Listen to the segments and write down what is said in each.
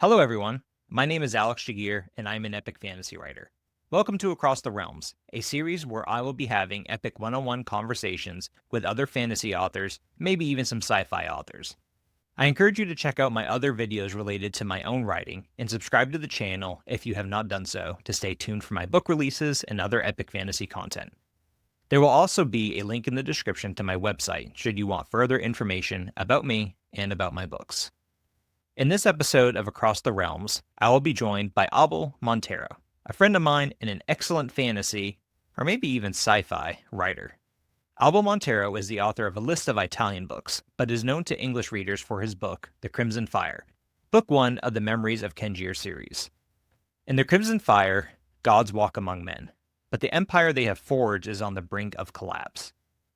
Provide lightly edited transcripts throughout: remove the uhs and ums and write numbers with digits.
Hello, everyone. My name is Alex Jagier, and I'm an epic fantasy writer. Welcome to Across the Realms, a series where I will be having epic one-on-one conversations with other fantasy authors, maybe even some sci-fi authors. I encourage you to check out my other videos related to my own writing and subscribe to the channel if you have not done so to stay tuned for my book releases and other epic fantasy content. There will also be a link in the description to my website should you want further information about me and about my books. In this episode of Across the Realms, I will be joined by Abel Montero, a friend of mine and an excellent fantasy, or maybe even sci-fi, writer. Abel Montero is the author of a list of Italian books, but is known to English readers for his book, The Crimson Fire, book one of the Memories of Kenjir series. In The Crimson Fire, gods walk among men, but the empire they have forged is on the brink of collapse.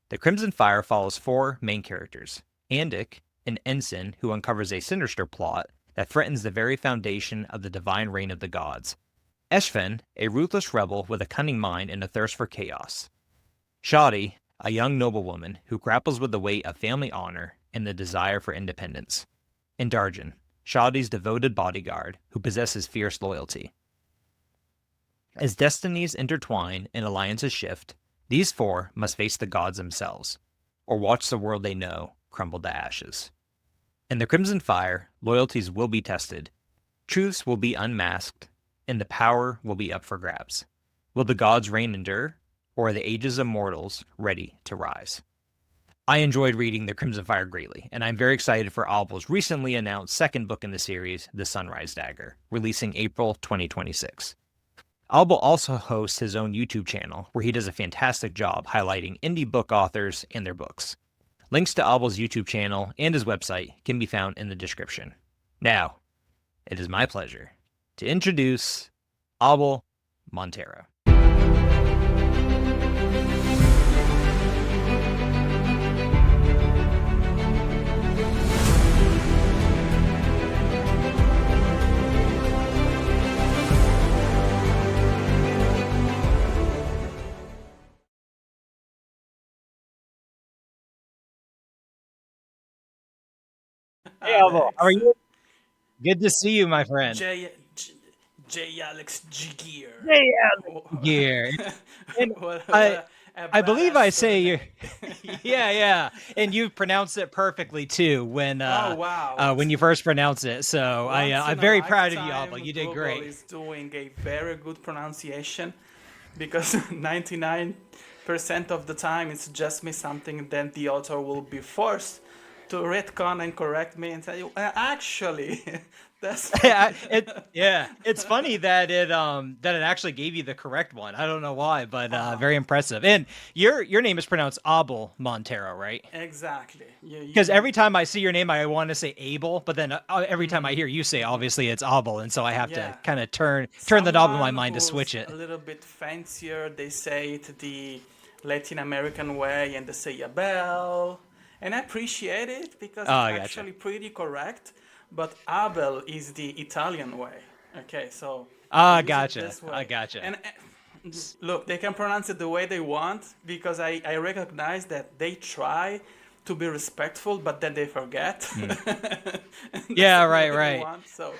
The Crimson Fire follows four main characters: Andic, an ensign who uncovers a sinister plot that threatens the very foundation of the divine reign of the gods; Eshfen, a ruthless rebel with a cunning mind and a thirst for chaos; Shadi, a young noblewoman who grapples with the weight of family honor and the desire for independence; and Darjan, Shadi's devoted bodyguard who possesses fierce loyalty. As destinies intertwine and alliances shift, these four must face the gods themselves, or watch the world they know crumble to ashes. In the Crimson Fire, loyalties will be tested, truths will be unmasked, and the power will be up for grabs. Will the gods' reign endure, or are the ages of mortals ready to rise? I enjoyed reading The Crimson Fire greatly, and I'm very excited for Abel's recently announced second book in the series, The Sunrise Dagger, releasing April 2026. Abel also hosts his own YouTube channel, where he does a fantastic job highlighting indie book authors and their books. Links to Abel's YouTube channel and his website can be found in the description. Now, it is my pleasure to introduce Abel Montero. Hey, Abel, how are Alex. you? Good to see you, my friend. J Alex G Gear. Hey, Alex What, here. And what I, a I believe badass I say you. surname. Yeah, and you pronounced it perfectly too Oh wow. when you first pronounced it. So Once I'm in a very proud of you, Abel. lifetime, You did Google great. is doing a very good pronunciation because 99% of the time it's just me something, then the author will be forced to retcon and correct me and say, actually, that's Yeah, it's funny that it actually gave you the correct one. I don't know why, but uh, very impressive. And your name is pronounced Abel Montero, right? exactly. Because every time I see your name, I want to say Abel, but then every time I hear you say, obviously it's Abel, and so I have to Yeah. kind of turn the knob in my Someone mind to switch who's it. a little bit fancier, they say it the Latin American way and they say Abel. And I appreciate it because Oh, it's I gotcha. actually pretty correct. But Abel is the Italian way. Okay, so they Ah, use it gotcha. this I way. gotcha. And look, they can pronounce it the way they want because I recognize that they try to be respectful, but then they forget. Mm. And they Yeah, say the right, way they right. want. So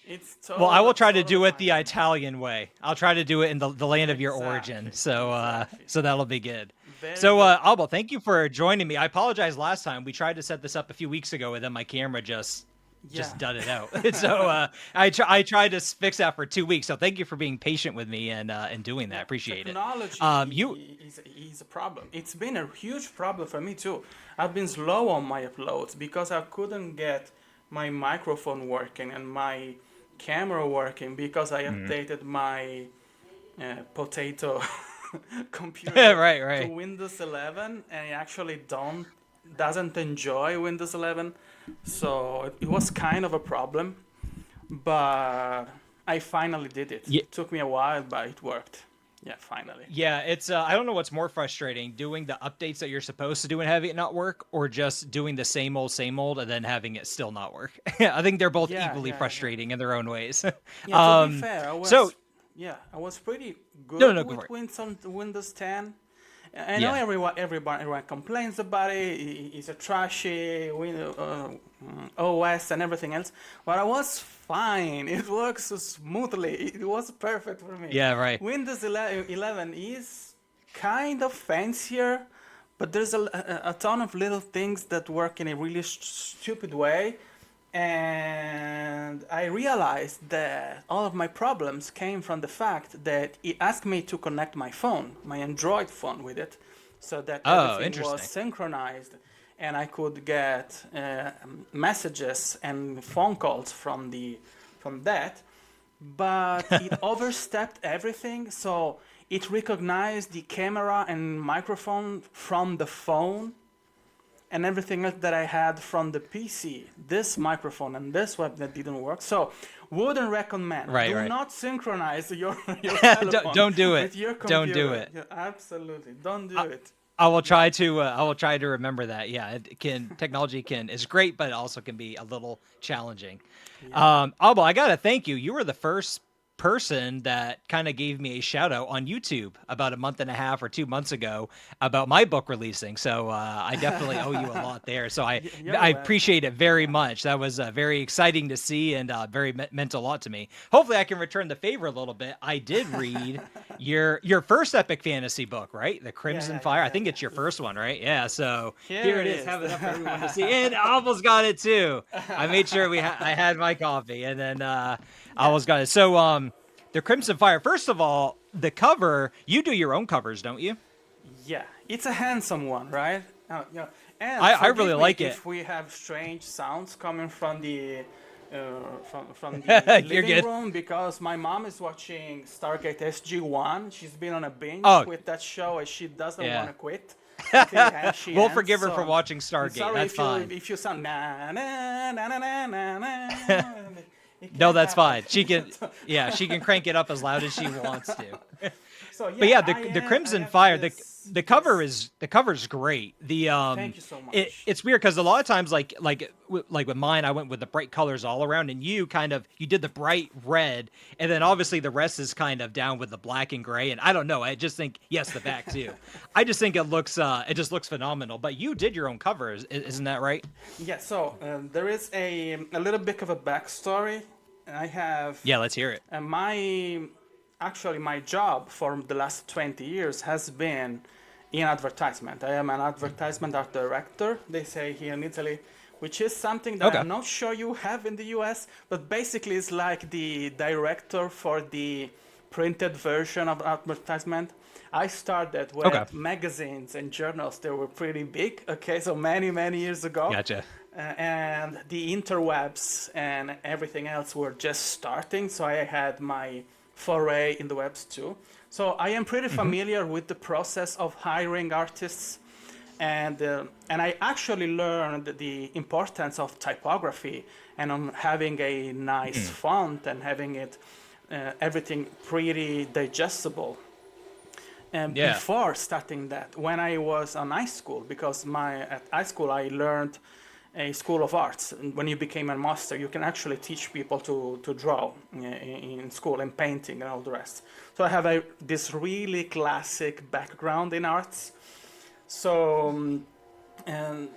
it's Well, I will try to totally do it fine the for me. Italian way. I'll try to do it in the land of your origin. Exactly, So exactly. so that'll be good. Very So good. Albo, thank you for joining me. I apologize last time. We tried to set this up a few weeks ago and then my camera Yeah. just dud it out. So I tried to fix that for 2 weeks. So thank you for being patient with me and doing that. Yeah, Appreciate it. You technology is a problem. It's been a huge problem for me too. I've been slow on my uploads because I couldn't get my microphone working and my camera working because I Mhm. updated my potato computer Right, to right. Windows 11 and it actually don't doesn't enjoy Windows 11. So it was kind of a problem, but I finally did it. Yeah, It took me a while, but it worked. Yeah, finally. yeah, it's I don't know what's more frustrating, doing the updates that you're supposed to do and having it not work, or just doing the same old and then having it still not work. I think they're both Yeah, equally yeah, yeah. frustrating in their own ways. Yeah, to be um, fair, so I was pretty no, good no, go for with it. Windows 10, I know Yeah. everyone complains about it. It's a trashy OS and everything else, but I was fine. It works so smoothly. It was perfect for me. Yeah, right. Windows 11 is kind of fancier, but there's a ton of little things that work in a really stupid way. And I realized that all of my problems came from the fact that it asked me to connect my phone, my Android phone, with it, so that Oh, everything was interesting. synchronized and I could get messages and phone calls from that. But it overstepped everything, so it recognized the camera and microphone from the phone and everything else that I had from the PC. This microphone and this web that didn't work. So, wouldn't recommend. Right, Do right. not synchronize your don't, telephone don't do it. with your Don't do computer. it. Yeah, absolutely, don't do it. I will try to. I will try to remember that. Yeah, it can. Technology can is great, but it also can be a little challenging. Yeah. Abel, I gotta thank you. You were the first person that kind of gave me a shout out on YouTube about a month and a half or 2 months ago about my book releasing. So I definitely owe you a lot there. So You're I welcome. appreciate it very Yeah. much. That was very exciting to see and meant a lot to me. Hopefully, I can return the favor a little bit. I did read your first epic fantasy book, right? The Crimson Fire. I think it's your Yeah. first one, right? Yeah. So Here here it it is. is. Have it up for everyone to see. And Abel's got it too. I made sure I had my coffee, and then Yeah. Abel's got it. So the Crimson Fire. First of all, the cover. You do your own covers, don't you? Yeah, it's a handsome one, right? Yeah. And I really forgive me like it. if we have strange sounds coming from the You're living good. room because my mom is watching Stargate SG-1. She's been on a binge Oh, with that show and she doesn't want yeah. to quit until she We'll ends. forgive her for So watching I'm Stargate. sorry That's if you fine. if you sound na na na na na na na. It No, can't that's happen. fine. She can, yeah, she can crank it up as loud as she wants to. So But yeah, yeah, the I Crimson have Fire, this the cover this. is the cover's great. Thank you so much. It's weird because a lot of times like with mine, I went with the bright colors all around, and you did the bright red, and then obviously the rest is kind of down with the black and gray. And I don't know, I just think yes, the back too. I just think it just looks phenomenal. But you did your own covers, isn't that right? Yeah, so there is a little bit of a backstory. I have Yeah, let's hear it. my job for the last 20 years has been in advertisement. I am an advertisement art director, they say here in Italy, which is something that Okay. I'm not sure you have in the US, but basically it's like the director for the printed version of advertisement. I started when Okay. magazines and journals they were pretty big, okay, so many years ago. Gotcha. And the interwebs and everything else were just starting, so I had my foray in the webs too. So I am pretty familiar with the process of hiring artists, and I actually learned the importance of typography and on having a nice font and having it everything pretty digestible. And Yeah. before starting that, when I was in high school, because at high school I learned a school of arts. And when you became a master, you can actually teach people to draw in school and painting and all the rest. So I have this really classic background in arts. So and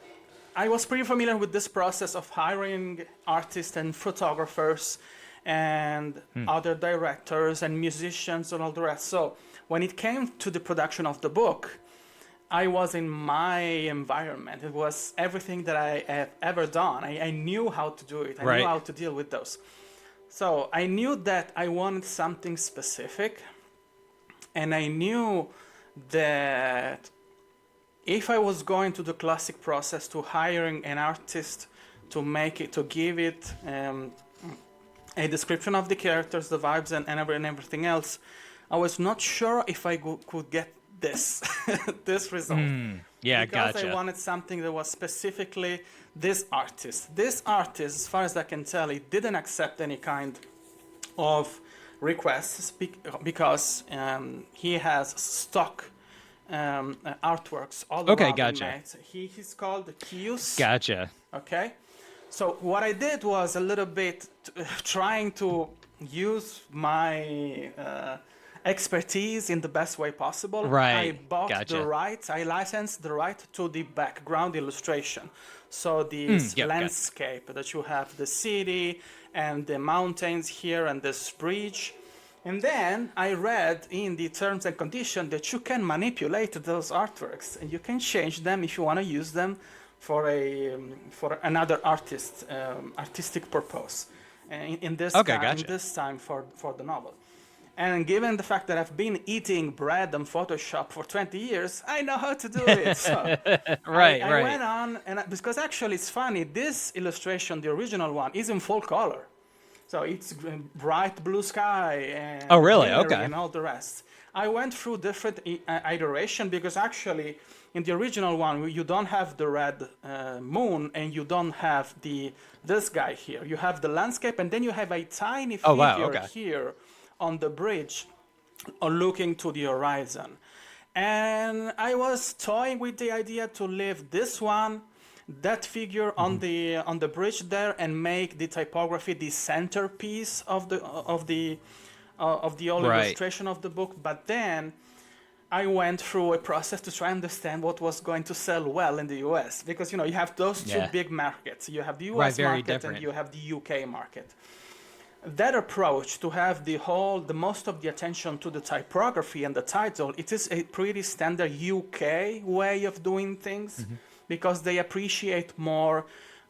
I was pretty familiar with this process of hiring artists and photographers and other directors and musicians and all the rest. So when it came to the production of the book, I was in my environment. It was everything that I have ever done. I knew how to do it. I knew Right. how to deal with those. So I knew that I wanted something specific. And I knew that if I was going to the classic process to hiring an artist to make it, to give it a description of the characters, the vibes, and everything else, I was not sure if I could get this this result. Yeah, Because gotcha. I wanted something that was specifically this artist. This artist, as far as I can tell, he didn't accept any kind of requests because he has stock artworks all Okay, around gotcha. him, mate. He's called Kius. Gotcha. Okay, so what I did was a little bit trying to use my expertise in the best way possible. I Right. bought the Gotcha. rights, I licensed the right to the background illustration. So this Yep. Gotcha. landscape that you have, the city and the mountains here and this bridge. And then I read in the terms and conditions that you can manipulate those artworks and you can change them if you want to use them for another artistic purpose. In this Okay. time, Gotcha. for the novel. And given the fact that I've been eating bread and Photoshop for 20 years, I know how to do it. So Right. I Right. went on, because actually it's funny, this illustration, the original one, is in full color. So it's bright blue sky Oh, and really? greenery Okay. and all the rest. I went through different iteration because actually in the original one you don't have the red moon and you don't have this guy here. You have the landscape and then you have a tiny Oh, wow. figure Okay. here on the bridge looking to the horizon. And I was toying with the idea to leave this one, that figure on the bridge there, and make the typography the centerpiece of the whole Right. illustration of the book. But then I went through a process to try and understand what was going to sell well in the US, because you have those two Yeah. big markets. You have the Right. US Very market different. and you have the UK market. That approach to have the most of the attention to the typography and the title, it is a pretty standard UK way of doing things, because they appreciate more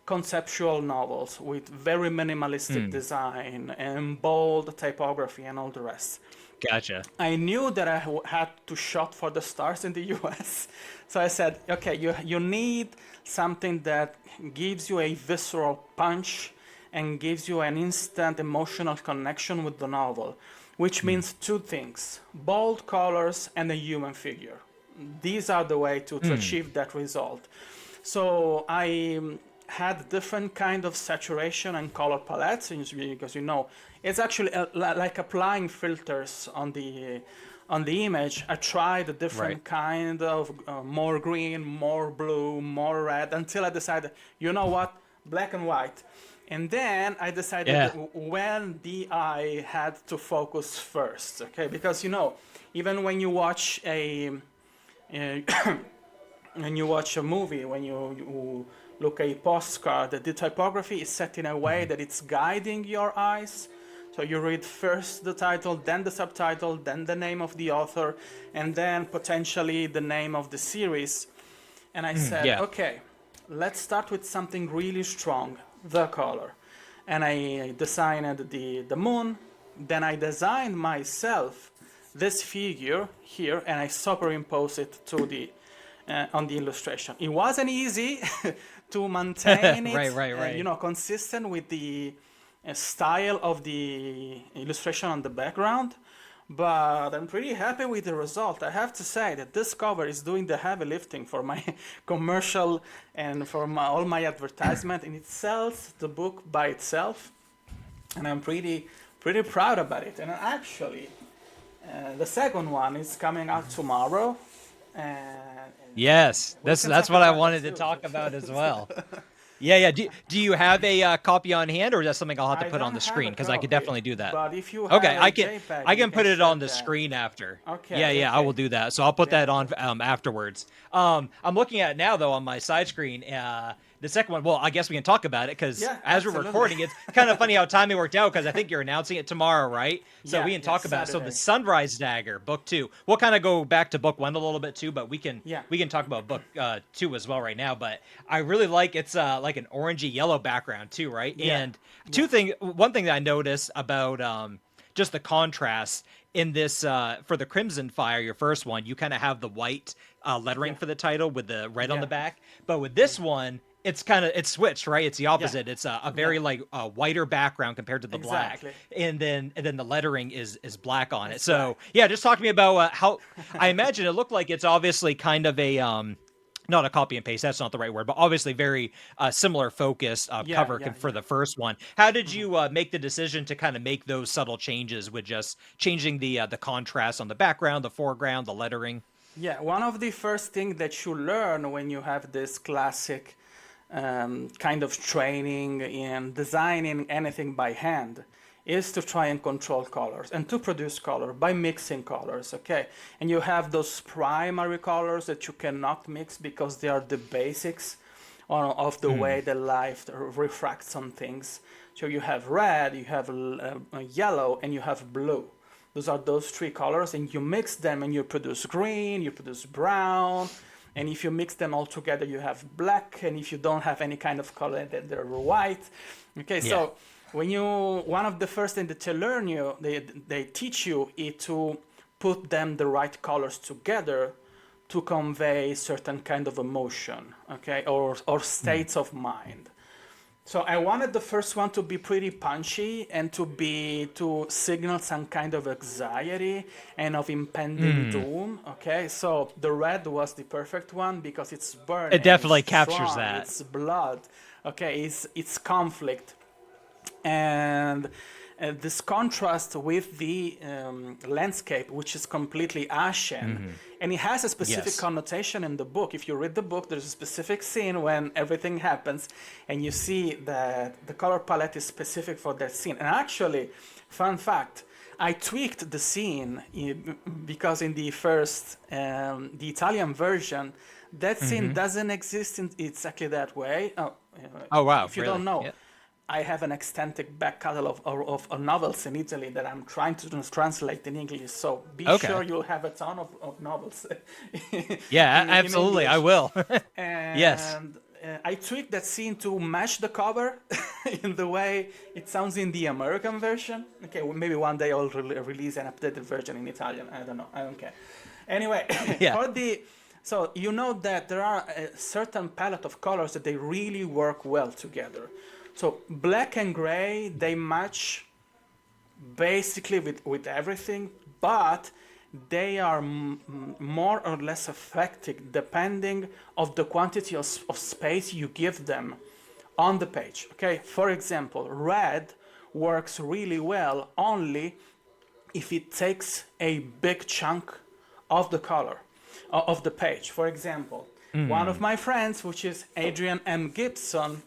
conceptual novels with very minimalistic design and bold typography and all the rest. Gotcha. I knew that I had to shot for the stars in the US. So I said, okay, you need something that gives you a visceral punch and gives you an instant emotional connection with the novel, which means two things: bold colors and a human figure. These are the way to achieve that result. So I had different kind of saturation and color palettes, because it's actually like applying filters on the image. I tried a different Right. kind of more green, more blue, more red, until I decided, you know what, black and white. And then I decided Yeah. when the eye had to focus first, okay? Because even when you watch when you watch a movie, when you look at a postcard, the typography is set in a way that it's guiding your eyes. So you read first the title, then the subtitle, then the name of the author, and then potentially the name of the series. And I said, Yeah. okay, let's start with something really strong, the color. And I designed the moon. Then I designed myself this figure here, and I superimposed it to on the illustration. It wasn't easy to maintain it, Right. consistent with the style of the illustration on the background. But I'm pretty happy with the result. I have to say that this cover is doing the heavy lifting for my commercial and for all my advertisement, and it sells the book by itself. And I'm pretty proud about it. And actually, the second one is coming out tomorrow. And Yes. we can That's talk what I about it wanted to too. talk about as well. Yeah. Do you have a copy on hand, or is that something I'll have to I put on don't the have screen? a Because I could copy, definitely do that. but if you Okay, have a JPEG, I you can can put it share on the that. screen after. Okay, Yeah, I will okay. do that. So I'll put that on Definitely. afterwards. I'm looking at it now though on my side screen. The second one, well, I guess we can talk about it because Yeah, as we're absolutely. recording, it's kind of funny how timing worked out because I think you're announcing it tomorrow, right? So we can Yeah, talk about it. So the Saturday. Sunrise Dagger, book 2. We'll kind of go back to book 1 a little bit too, but Yeah. we can talk about book 2 as well right now. But I really like it's like an orangey yellow background too, right? Yeah. And Yeah. one thing that I noticed about just the contrast in this for the Crimson Fire, your first one, you kind of have the white lettering Yeah. for the title with the red on the Yeah. back, but with this one it's switched, right? It's the Yeah. opposite. It's a Yeah. very like whiter background compared to the black, Exactly. and then the lettering is black on it. It's So black. yeah, just talk to me about how I imagine it looked like. It's obviously kind of a not a copy and paste, that's not the right word, but obviously very similar focus Yeah. cover Yeah. for Yeah. the first one. How did you make the decision to kind of make those subtle changes with just changing the contrast on the background, the foreground, the lettering? Yeah. One of the first things that you learn when you have this classic kind of training in designing anything by hand is to try and control colors and to produce color by mixing colors, okay? And you have those primary colors that you cannot mix because they are the basics of the way the light refracts on things. So you have red, you have yellow, and you have blue. Those are those three colors, and you mix them and you produce green, you produce brown, and if you mix them all together, you have black, and if you don't have any kind of color, then they're white. Okay, so when one of the first things that they teach you is to put them the right colors together to convey certain kind of emotion, okay, or states of mind. So I wanted the first one to be pretty punchy and to signal some kind of anxiety and of impending doom. Okay, so the red was the perfect one because it's burning. It definitely it's captures strong, that. It's blood. Okay, it's conflict, and this contrast with the landscape, which is completely ashen, and it has a specific connotation in the book. If you read the book, there's a specific scene when everything happens, and you see that the color palette is specific for that scene. And actually, fun fact, I tweaked the scene because in the first, the Italian version, that scene doesn't exist in exactly that way. Oh wow! If you really? don't know. I have an extensive back catalog of novels in Italy that I'm trying to translate in English. So be sure you'll have a ton of novels. Absolutely, I will. And I tweaked that scene to match the cover in the way it sounds in the American version. Okay, well, maybe one day I'll release an updated version in Italian. I don't know. I don't care. Anyway, so you know that there are a certain palette of colors that they really work well together. So black and gray, they match basically with everything, but they are more or less effective depending of the quantity of space you give them on the page. Okay, for example, red works really well only if it takes a big chunk of the color of the page. For example, one of my friends, which is Adrian M. Gibson,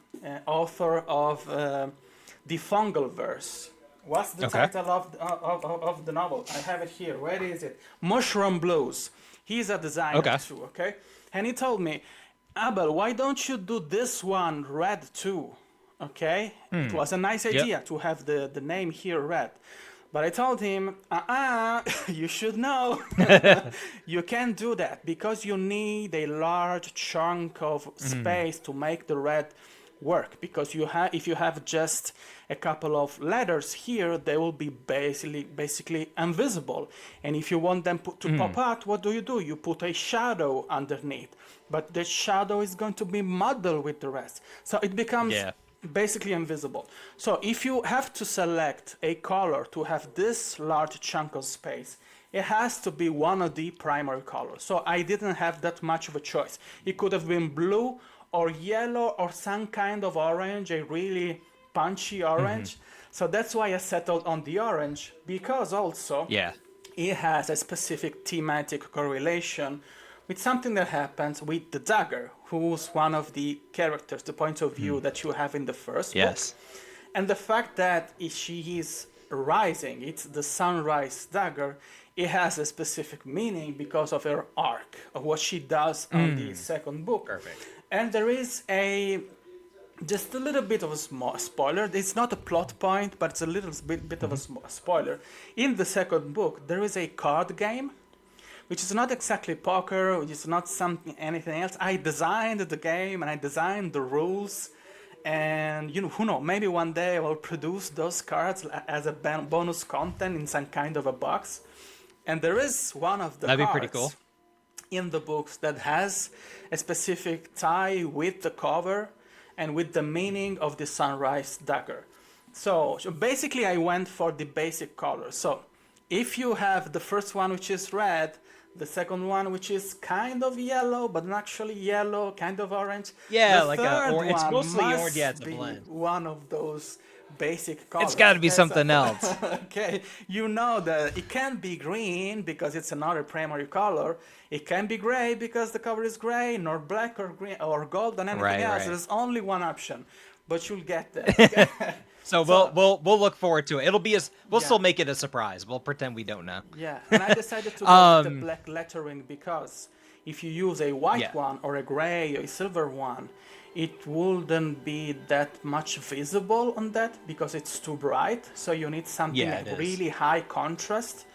author of The Fungal Verse. What's the title of the novel? I have it here. Where is it? Mushroom Blues. He's a designer too, okay? And he told me, Abel, why don't you do this one red too? Okay? It was a nice idea to have the name here red. But I told him, you should know. You can't do that because you need a large chunk of space to make the red work. Because if you have just a couple of letters here, they will be basically invisible. And if you want them to pop out, what do? You put a shadow underneath. But the shadow is going to be muddled with the rest. So it becomes basically invisible. So if you have to select a color to have this large chunk of space, it has to be one of the primary colors. So I didn't have that much of a choice. It could have been blue or yellow or some kind of orange, a really punchy orange. So that's why I settled on the orange, because also it has a specific thematic correlation with something that happens with the Dagger, who's one of the characters, the point of view that you have in the first book. And the fact that she is rising, it's the sunrise dagger, it has a specific meaning because of her arc, of what she does on the second book. And there is just a little bit of a small spoiler. It's not a plot point, but it's a little bit of a spoiler. In the second book, there is a card game, which is not exactly poker, which is not anything else. I designed the game and I designed the rules, and who knows, maybe one day I will produce those cards as a bonus content in some kind of a box. And there is one of the cards pretty cool in the books that has a specific tie with the cover and with the meaning of the sunrise dagger. So basically I went for the basic color. So if you have the first one, which is red, the second one, which is kind of yellow, but not actually yellow, kind of orange. Yeah, the like it's mostly orange. Yeah, it's a blend. One of those basic colors. It's got to be something else. Okay, you know that it can't be green because it's another primary color. It can be gray because the color is gray, nor black or green or gold or anything else. There's only one option, but you'll get there. Okay? So we'll So we'll look forward to it. It'll be we'll yeah, still make it a surprise. We'll pretend we don't know. yeah, and I decided to go with the Um, black lettering because if you use a white yeah, one or a gray or a silver one, it wouldn't be that much visible on that because it's too bright. So you need something yeah, like it is. really high contrast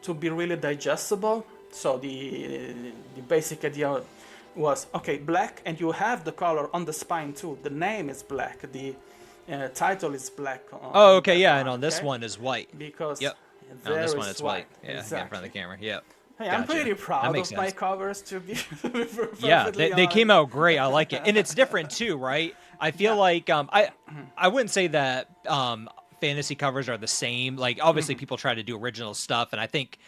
to be really digestible. So the basic idea was okay, black, and you have the color on the spine too. The name is black. The title is black Oh, on okay, that yeah, and one. on this Okay, one is white. because Yep. And on there this one is it's white. white. Yeah, yeah, in front of Exactly. the camera. Yep. Hey, I'm Gotcha. pretty That proud makes of my sense. covers, to be Yeah, perfectly they came honest. out great. I like it, and it's different too, right? I feel Yeah. like I wouldn't say that fantasy covers are the same. Like obviously people try to do original stuff, and I think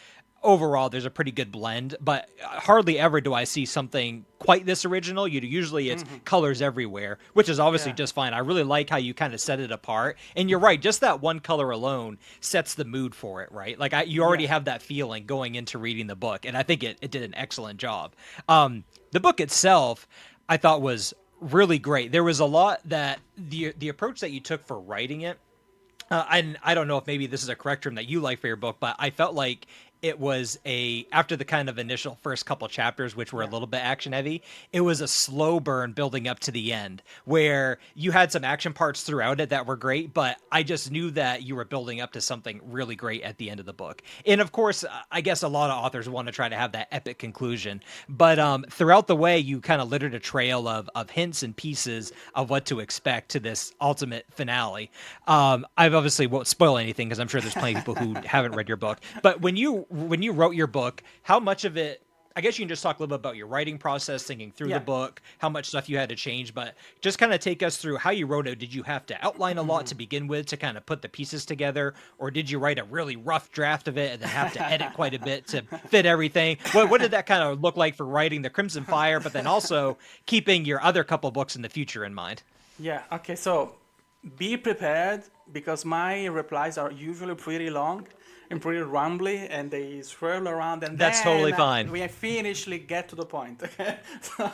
overall there's a pretty good blend. But hardly ever do I see something quite this original. Usually it's colors everywhere, which is obviously Yeah. just fine. I really like how you kind of set it apart, and you're right. Just that one color alone sets the mood for it, right? Like you Yeah. already have that feeling going into reading the book, and I think it did an excellent job. The book itself, I thought was really great. There was a lot that the approach that you took for writing it, and I don't know if maybe this is a correct term that you like for your book, but I felt like it was after the kind of initial first couple chapters, which were a Yeah. little bit action heavy, it was a slow burn building up to the end where you had some action parts throughout it that were great, but I just knew that you were building up to something really great at the end of the book. And of course, I guess a lot of authors want to try to have that epic conclusion, but throughout the way, you kind of littered a trail of hints and pieces of what to expect to this ultimate finale. I've obviously won't spoil anything because I'm sure there's plenty of people who haven't read your book. But when you wrote your book, how much of it? I guess you can just talk a little bit about your writing process, thinking through the Yeah. book, how much stuff you had to change, but just kind of take us through how you wrote it. Did you have to outline a lot to begin with to kind of put the pieces together, or did you write a really rough draft of it and then have to edit quite a bit to fit everything? What did that kind of look like for writing the Crimson Fire, but then also keeping your other couple books in the future in mind? Yeah. Okay. So be prepared because my replies are usually pretty long and pretty rambly, and they swirl around, and That's totally then fine. we finally get to the point. Okay.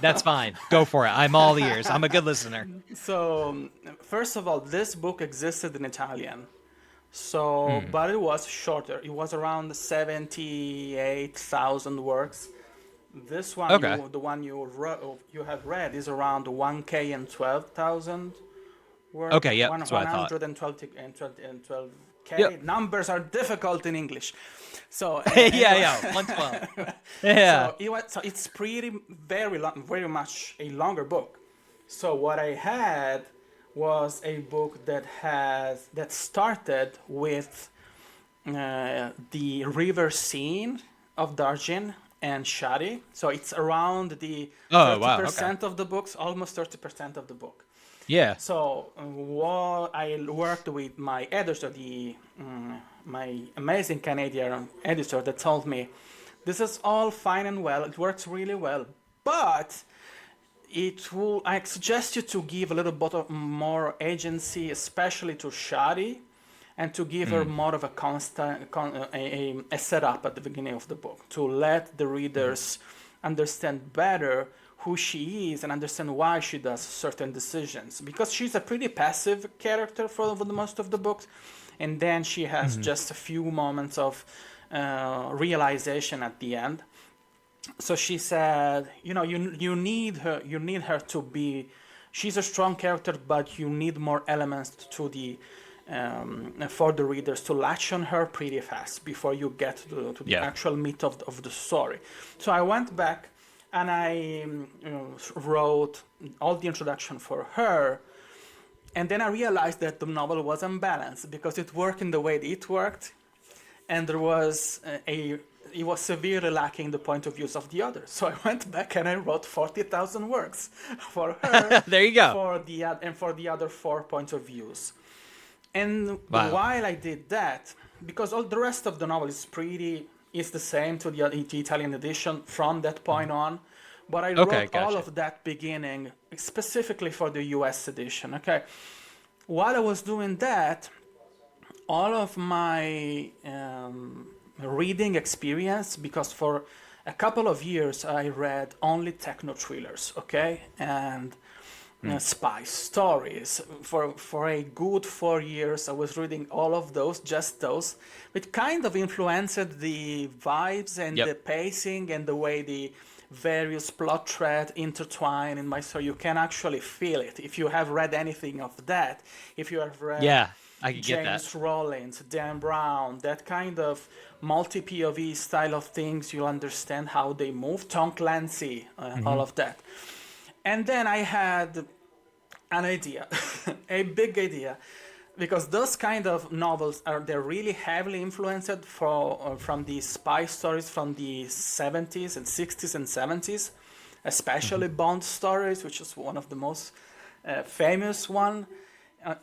That's fine. Go for it. I'm all ears. I'm a good listener. So, first of all, this book existed in Italian. So, but it was shorter. It was around 78,000 works. This one, Okay. the one you have read, is around 1K and 12,000 work. Okay. Yep. One That's what I thought. 112 and 12K. Yep. Numbers are difficult in English. So Yeah. anyway, Yeah. 112. Yeah. so it's pretty very long, very much a longer book. So what I had was a book that started with the river scene of Darjin and Shadi. So it's around the Oh wow. Okay. 30% of the books, almost 30% of the book. Yeah. So what I worked with my editor, my amazing Canadian editor, that told me, this is all fine and well. It works really well, but I suggest you to give a little bit of more agency, especially to Shadi, and to give her more of a a setup at the beginning of the book to let the readers understand better who she is and understand why she does certain decisions, because she's a pretty passive character for the most of the books, and then she has just a few moments of realization at the end. So she said, you need her to be. She's a strong character, but you need more elements to the for the readers to latch on her pretty fast before you get to the Yeah. actual meat of the story. So I went back and I wrote all the introduction for her, and then I realized that the novel was unbalanced because it worked in the way it worked, and there was it was severely lacking the point of views of the others. So I went back and I wrote 40,000 words for her, There you go. for the other 4 points of views. And Wow. while I did that, because all the rest of the novel is the same to the Italian edition from that point on, but I Okay, wrote all gotcha. of that beginning specifically for the US edition. Okay, while I was doing that, all of my reading experience, because for a couple of years I read only techno thrillers, okay, and spy stories. For a good 4 years, I was reading all of those, just those, which kind of influenced the vibes and Yep. the pacing and the way the various plot threads intertwine in my story. You can actually feel it if you have read anything of that. If you have read Yeah, I could get that. James Rollins, Dan Brown, that kind of multi-POV style of things, you understand how they move. Tom Clancy, all of that. And then I had an idea, a big idea, because those kind of novels they're really heavily influenced from the spy stories from the 70s and 60s and 70s, especially Bond stories, which is one of the most famous one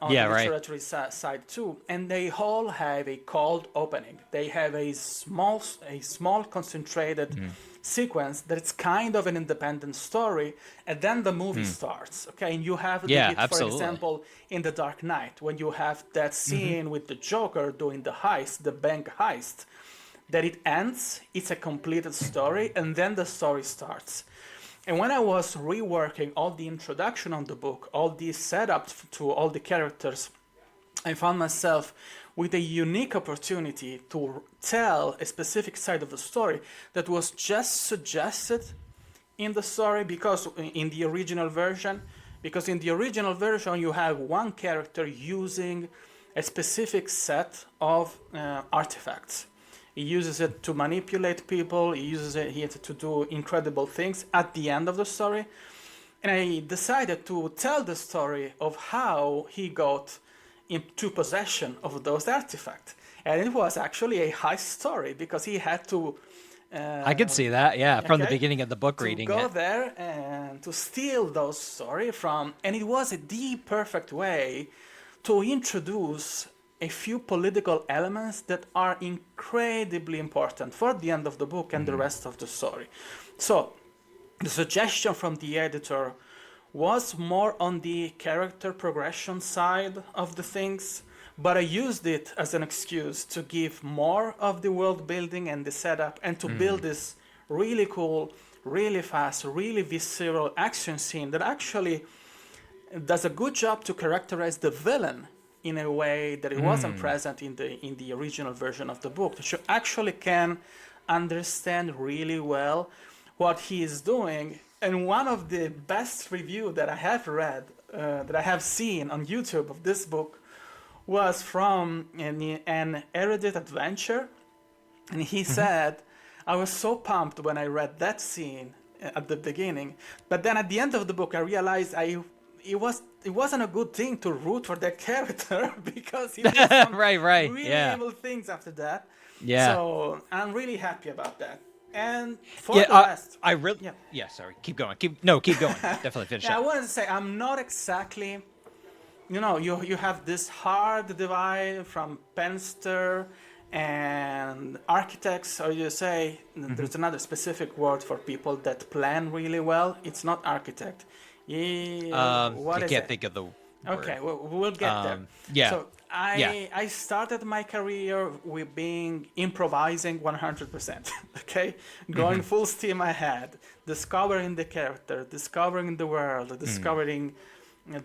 on Yeah, the right. literary side too. And they all have a cold opening. They have a small concentrated sequence that it's kind of an independent story, and then the movie starts. Okay, and you have Yeah, for absolutely. example, in The Dark Knight, when you have that scene with the Joker doing the heist, the bank heist, that it ends, it's a completed story, and then the story starts. And when I was reworking all the introduction on the book, all the setups to all the characters, I found myself with a unique opportunity to tell a specific side of the story that was just suggested in the story because in the original version you have one character using a specific set of artifacts. He uses it to manipulate people, he uses it here to do incredible things at the end of the story. And I decided to tell the story of how he got into possession of those artifacts. And it was actually a heist story because he had to I could see that. Yeah, from the okay, beginning of the book to reading go it. there and to steal those story from, and it was the perfect way to introduce a few political elements that are incredibly important for the end of the book and the rest of the story. So the suggestion from the editor was more on the character progression side of the things, but I used it as an excuse to give more of the world building and the setup and to build this really cool, really fast, really visceral action scene that actually does a good job to characterize the villain in a way that it wasn't present in the original version of the book. That you actually can understand really well what he is doing. And one of the best review that I have read, that I have seen on YouTube of this book, was from an erudite adventure, and he said, "I was so pumped when I read that scene at the beginning, but then at the end of the book, I realized it wasn't a good thing to root for that character because he did some Right, really yeah. evil things after that." Yeah. So I'm really happy about that. And for Yeah, the rest, I really. yeah. Yeah, sorry. Keep going. Keep going. Definitely finish Yeah, I up. wanted to say I'm not exactly, you have this hard divide from penster and architects, or you say there's another specific word for people that plan really well. It's not architect. What I is can't it? think of the word. Okay, we'll get there. Yeah. So Yeah. I started my career with being improvising 100%. Okay, going full steam ahead, discovering the character, discovering the world, discovering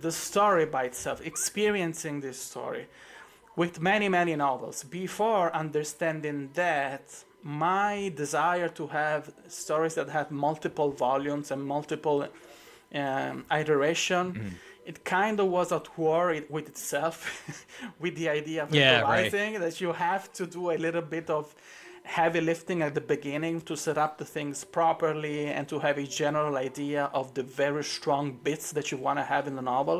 the story by itself, experiencing this story with many novels. Before understanding that, my desire to have stories that have multiple volumes and multiple iteration, it kind of was at war with itself, with the idea of Yeah, right. improvising, that you have to do a little bit of heavy lifting at the beginning to set up the things properly and to have a general idea of the very strong bits that you want to have in the novel.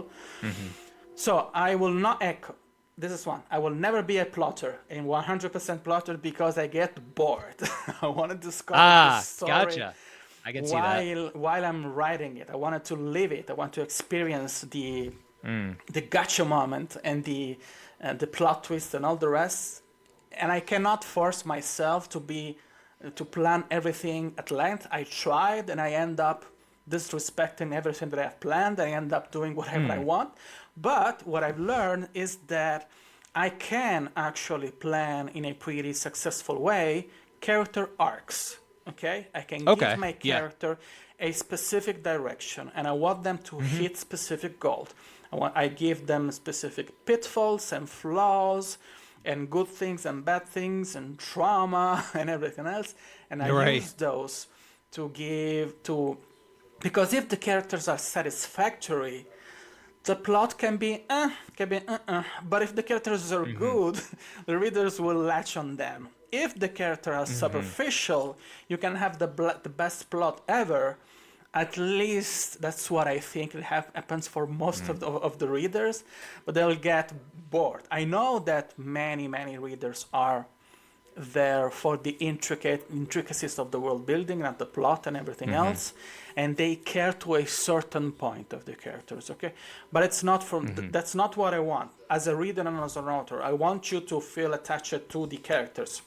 So I will not echo. This is one. I will never be a plotter, a 100% plotter, because I get bored. I want to discover the story Gotcha. I can see that. while I'm writing it. I wanted to live it. I want to experience the gotcha moment and the plot twist and all the rest. And I cannot force myself to plan everything at length. I tried and I end up disrespecting everything that I have planned. I end up doing whatever I want. But what I've learned is that I can actually plan in a pretty successful way character arcs. Okay, I can give Okay. my Yeah. character a specific direction, and I want them to hit specific goals. I give them specific pitfalls and flaws, and good things and bad things, and trauma and everything else, and I Right. use those to give to because if the characters are satisfactory, the plot but if the characters are Mm-hmm. good, the readers will latch on them. If the characters are Mm-hmm. superficial, you can have the best plot ever. At least that's what I think happens for most of the readers, but they'll get bored. I know that many readers are there for the intricacies of the world building and the plot and everything Mm-hmm. else, and they care to a certain point of the characters. Okay, but it's not from Mm-hmm. that's not what I want as a reader and as an author. I want you to feel attached to the characters.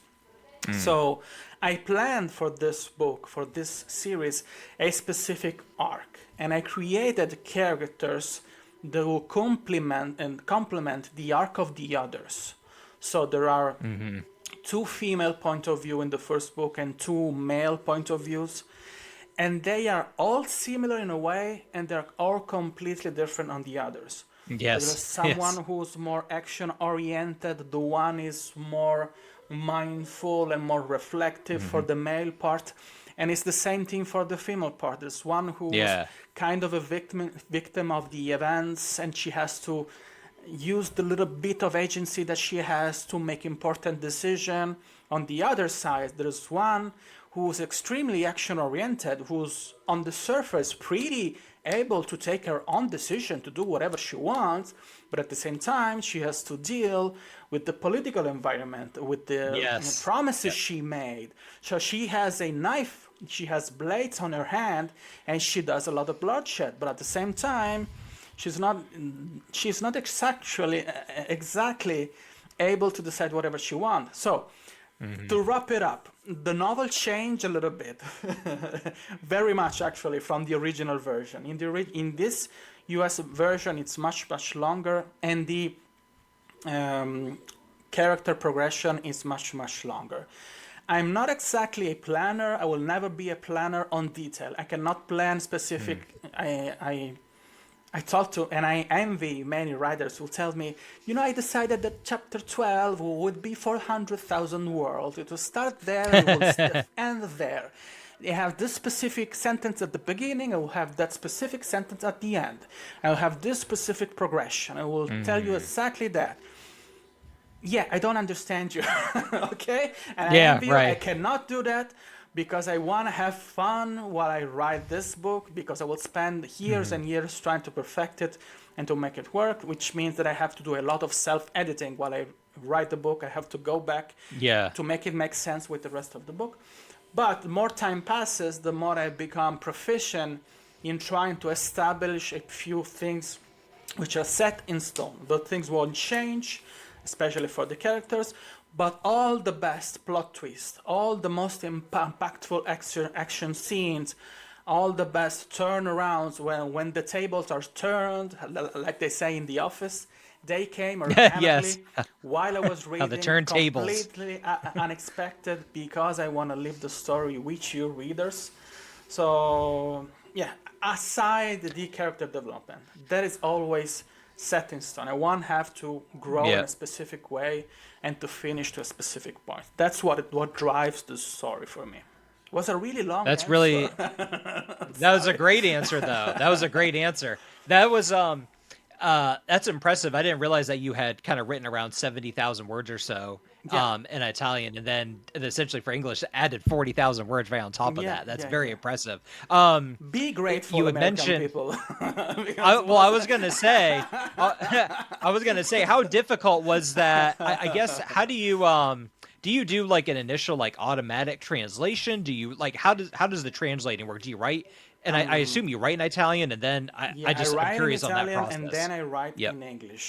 Mm. So I planned for this book, for this series, a specific arc, and I created characters that will complement the arc of the others. So there are Mm-hmm. two female point of view in the first book and two male point of views, and they are all similar in a way, and they're all completely different on the others. There's Yes. someone Yes. who's more action oriented, the one is more mindful and more reflective for Mm-hmm. the male part, and it's the same thing for the female part. There's one who's Yeah. kind of a victim of the events, and she has to use the little bit of agency that she has to make important decision. On the other side, there's one who's extremely action oriented, who's on the surface pretty able to take her own decision to do whatever she wants, but at the same time she has to deal with the political environment, with the Yes. promises Yeah. she made. So she has a knife, she has blades on her hand, and she does a lot of bloodshed, but at the same time she's not exactly able to decide whatever she wants. So to wrap it up, the novel changed a little bit, very much actually from the original version. In this US version, it's much longer, and the character progression is much longer. I'm not exactly a planner. I will never be a planner on detail. I cannot plan specific. I talk to, and I envy many writers who tell me, I decided that chapter 12 would be 400,000 words. It will start there and it will end there. They have this specific sentence at the beginning, I will have that specific sentence at the end. I will have this specific progression. I will tell you exactly that. Yeah, I don't understand you, okay? And I Yeah. envy you. I Right. cannot do that because I want to have fun while I write this book, because I will spend years and years trying to perfect it and to make it work, which means that I have to do a lot of self-editing while I write the book. I have to go back Yeah. to make it make sense with the rest of the book. But the more time passes, the more I become proficient in trying to establish a few things which are set in stone. The things won't change, especially for the characters, but all the best plot twists, all the most impactful action scenes, all the best turnarounds when the tables are turned, like they say in The Office, they came Yes. organically while I was How the reading, turntables. completely unexpected, because I want to live the story with you readers. So yeah, aside the character development, that is always set in stone. I won't have to grow in Yeah. a specific way and to finish to a specific point. That's what drives the story for me. It was a really long That's answer. really that was a great answer though. That was a great answer. That was that's impressive. I didn't realize that you had kind of written around 70,000 words or so Yeah. in Italian, and then essentially for English added 40,000 words right on top of Yeah, that. That's yeah, very yeah. impressive. Be You grateful, had American mentioned people. I was gonna say, I was gonna say, how difficult was that? I guess how do you do like an initial like automatic translation? Do you like how does the translating work? Do you write? And I assume you write in Italian, and then Yeah, I I'm write in curious on that Italian and then process. I write Yep. in English.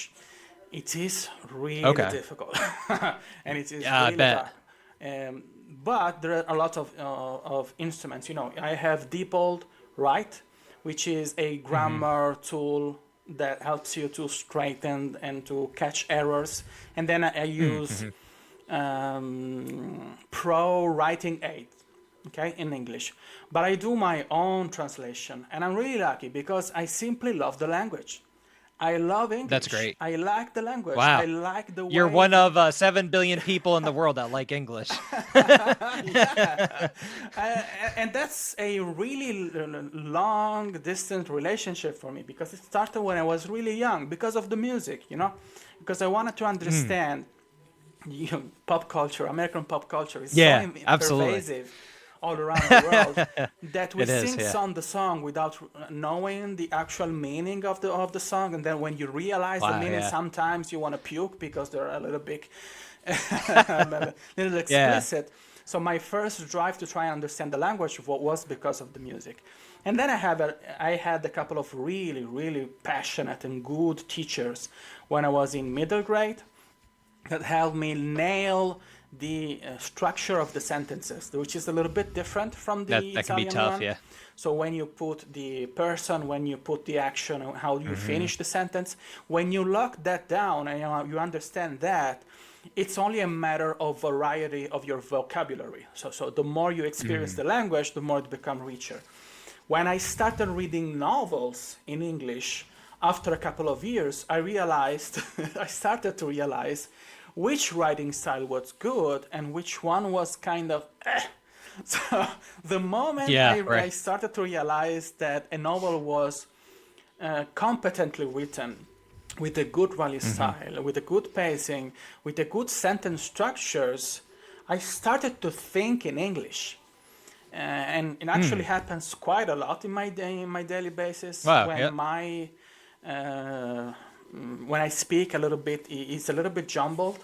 It is really Okay. difficult, and it is Yeah, I really bet. tough. But there are a lot of instruments. I have Deepold Write, which is a grammar tool that helps you to straighten and to catch errors. And then I use Pro Writing Aid. okay, in English. But I do my own translation, and I'm really lucky because I simply love the language. I love That's English. great. I like the language. I Wow. like the You're way one the of 7 billion people in the world that like English. yeah, and that's a really long distance relationship for me because it started when I was really young because of the music, because I wanted to Mm. understand, pop culture. American pop culture is so Yeah, absolutely. pervasive all around the world that we It is, sing yeah. the song without knowing the actual meaning of the song, and then when you realize the Wow, meaning, yeah. sometimes you want to puke because they're a little bit a little Yeah. explicit. So my first drive to try and understand the language was because of the music. And then I had a couple of really, really passionate and good teachers when I was in middle grade that helped me nail the structure of the sentences, which is a little bit different from the That can be Italian tough, one. yeah. So when you put the person, when you put the action, how you Hmm. finish the sentence, when you lock that down and you understand that, it's only a matter of variety of your vocabulary. So the more you experience Mm. the language, the more it becomes richer. When I started reading novels in English, after a couple of years, I realized, I started to realize which writing style was good and which one was kind of eh. So the moment Yeah, I right. started to realize that a novel was competently written, with a good writing Hmm. style, with a good pacing, with a good sentence structures, I started to think in English. And it actually Mm. happens quite a lot in my daily basis Wow, when yeah. my uh, when I speak a little bit, it's a little bit jumbled,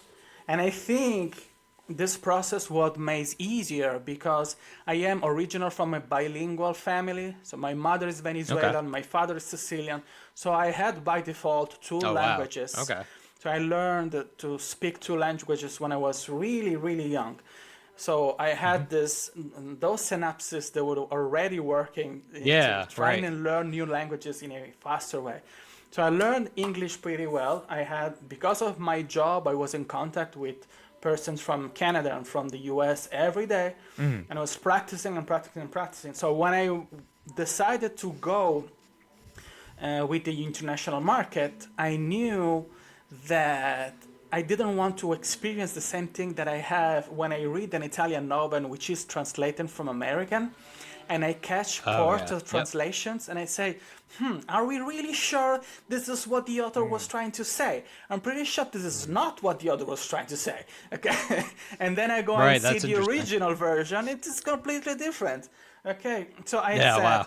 and I think this process what makes easier because I am original from a bilingual family. So my mother is Okay. Venezuelan, my father is Sicilian. So I had by default two Oh, wow. languages. Okay. So I learned to speak two languages when I was really, really young. So I Hmm. had those synapses that were already working to Yeah, trying right. and learn new languages in a faster way. So I learned English pretty well. Because of my job, I was in contact with persons from Canada and from the US every day, Mm. and I was practicing and practicing and practicing. So when I decided to go with the international market, I knew that I didn't want to experience the same thing that I have when I read an Italian novel which is translated from American, and I catch Oh, part yeah. of Yep. translations and I say, are we really sure this is what the author was Mm. trying to say? I'm pretty sure this is not what the author was trying to say. Okay, and then I go and Right, see that's the interesting. original version. It is completely different. Okay, so I Yeah, said, wow.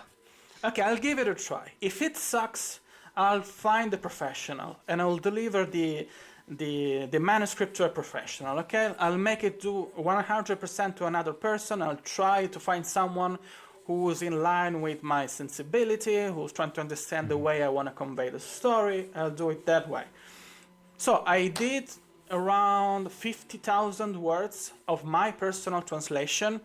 okay, I'll give it a try. If it sucks, I'll find a professional and I'll deliver the manuscript to a professional. Okay, I'll make it do 100% to another person. I'll try to find someone who's in line with my sensibility, who's trying to understand the Mhm. way I want to convey the story. I'll do it that way. So I did around 50,000 words of my personal translation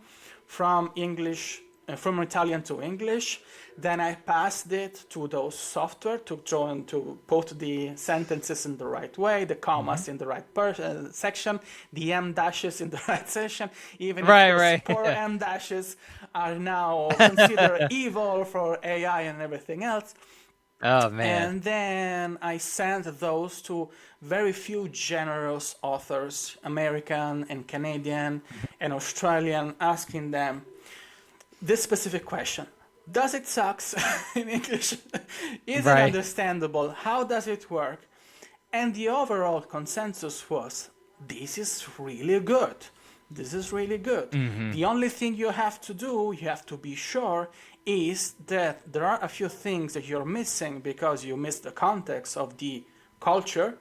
from English, from Italian to English. Then I passed it to those software to try to put the sentences in the right way, the Mhm. commas in the right section, the M dashes in the right section, even if Right, those right. poor Yeah. M dashes are now considered evil for AI and everything else. Oh, man. And then I sent those to very few generous authors, American and Canadian Mhm. and Australian, asking them this specific question. Does it sucks in English? Is it Right. understandable? How does it work? And the overall consensus was this is really good. This is really good. Mhm. The only thing you have to do, you have to be sure, is that there are a few things that you're missing because you missed the context of the culture,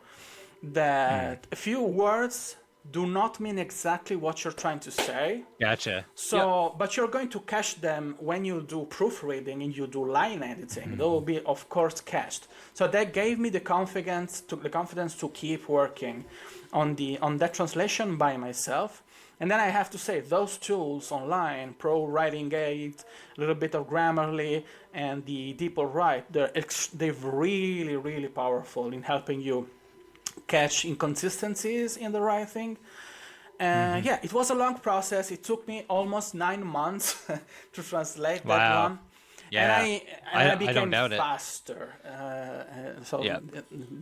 Mm. that a few words do not mean exactly what you're trying to say. Gotcha. Yep. So, but you're going to catch them when you do proofreading and you do line editing. They will Mhm. be, of course, cached. So that gave me the confidence to keep working on that translation by myself. And then I have to say those tools online, Pro Writing Aid, a little bit of Grammarly, and the DeepL they're really, really powerful in helping you catch inconsistencies in the writing. Yeah, it was a long process. It took me almost 9 months to translate that Wow. one, and Yeah. I I don't became doubt it. faster. So Yeah.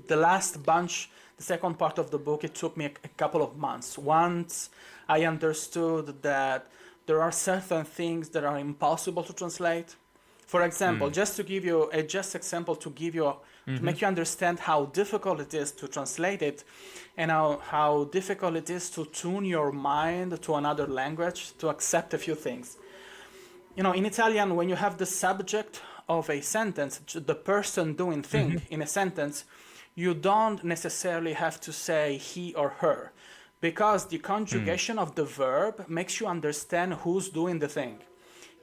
the last bunch, the second part of the book, it took me a couple of months. Once I understood that there are certain things that are impossible to translate. For example, Mm. just to give you a just example to give you to make you understand how difficult it is to translate it, and how difficult it is to tune your mind to another language to accept a few things. In Italian, when you have the subject of a sentence, the person doing thing Hmm. in a sentence, you don't necessarily have to say he or her, because the Mm. conjugation of the verb makes you understand who's doing the thing.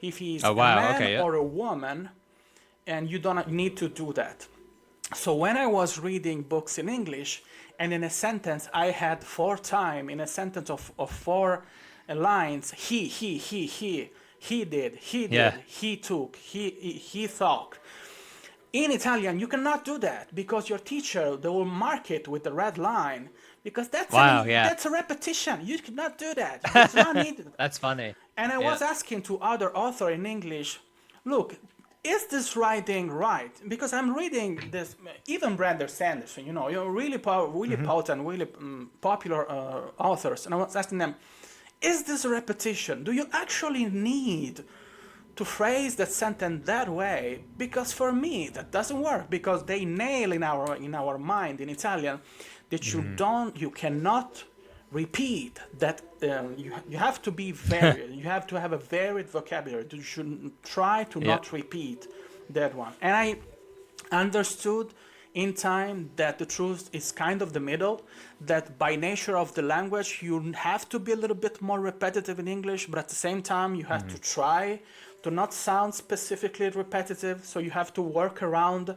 If he's Oh a wow. man Okay. Yeah. or a woman, and you don't need to do that. So when I was reading books in English, and in a sentence I had four times, in a sentence of four lines, he did, Yeah. he took, he thought. In Italian, you cannot do that, because your teacher, they will mark it with the red line, because Wow. Yeah. that's a repetition. You cannot do that. There's no need. That's funny. And I Yeah. was asking to other author in English, look, is this writing right? Because I'm reading this, even Brandon Sanderson, you're really, really potent, really popular authors. And I was asking them, is this a repetition? Do you actually need to phrase that sentence that way? Because for me, that doesn't work, because they nail in our mind in Italian that you cannot repeat that. You have to be varied. You have to have a varied vocabulary. You should try to Yeah. not repeat that one. And I understood in time that the truth is kind of the middle, that by nature of the language you have to be a little bit more repetitive in English, but at the same time you have to try to not sound specifically repetitive, so you have to work around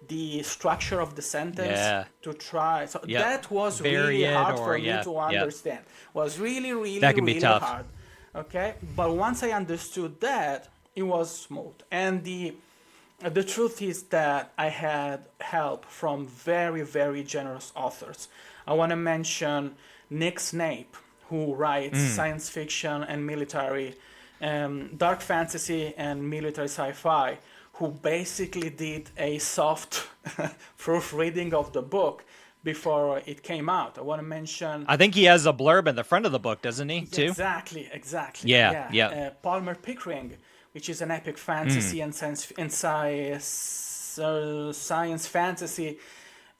the structure of the sentence Yeah. to try. So Yep. that was Vary really it hard or for me yeah. to Yep. understand. Was really, That really, can be really tough. hard. Okay, but once I understood that, it was smooth. And the truth is that I had help from very, very generous authors. I want to mention Nick Snape, who writes Mm. science fiction and military, dark fantasy and military sci-fi, who basically did a soft proofreading of the book before it came out. I want to mention I think he has a blurb in the front of the book, doesn't he? Too. exactly, Yeah. yeah. Yeah. Palmer Pickering, which is an epic Mm. fantasy and science fantasy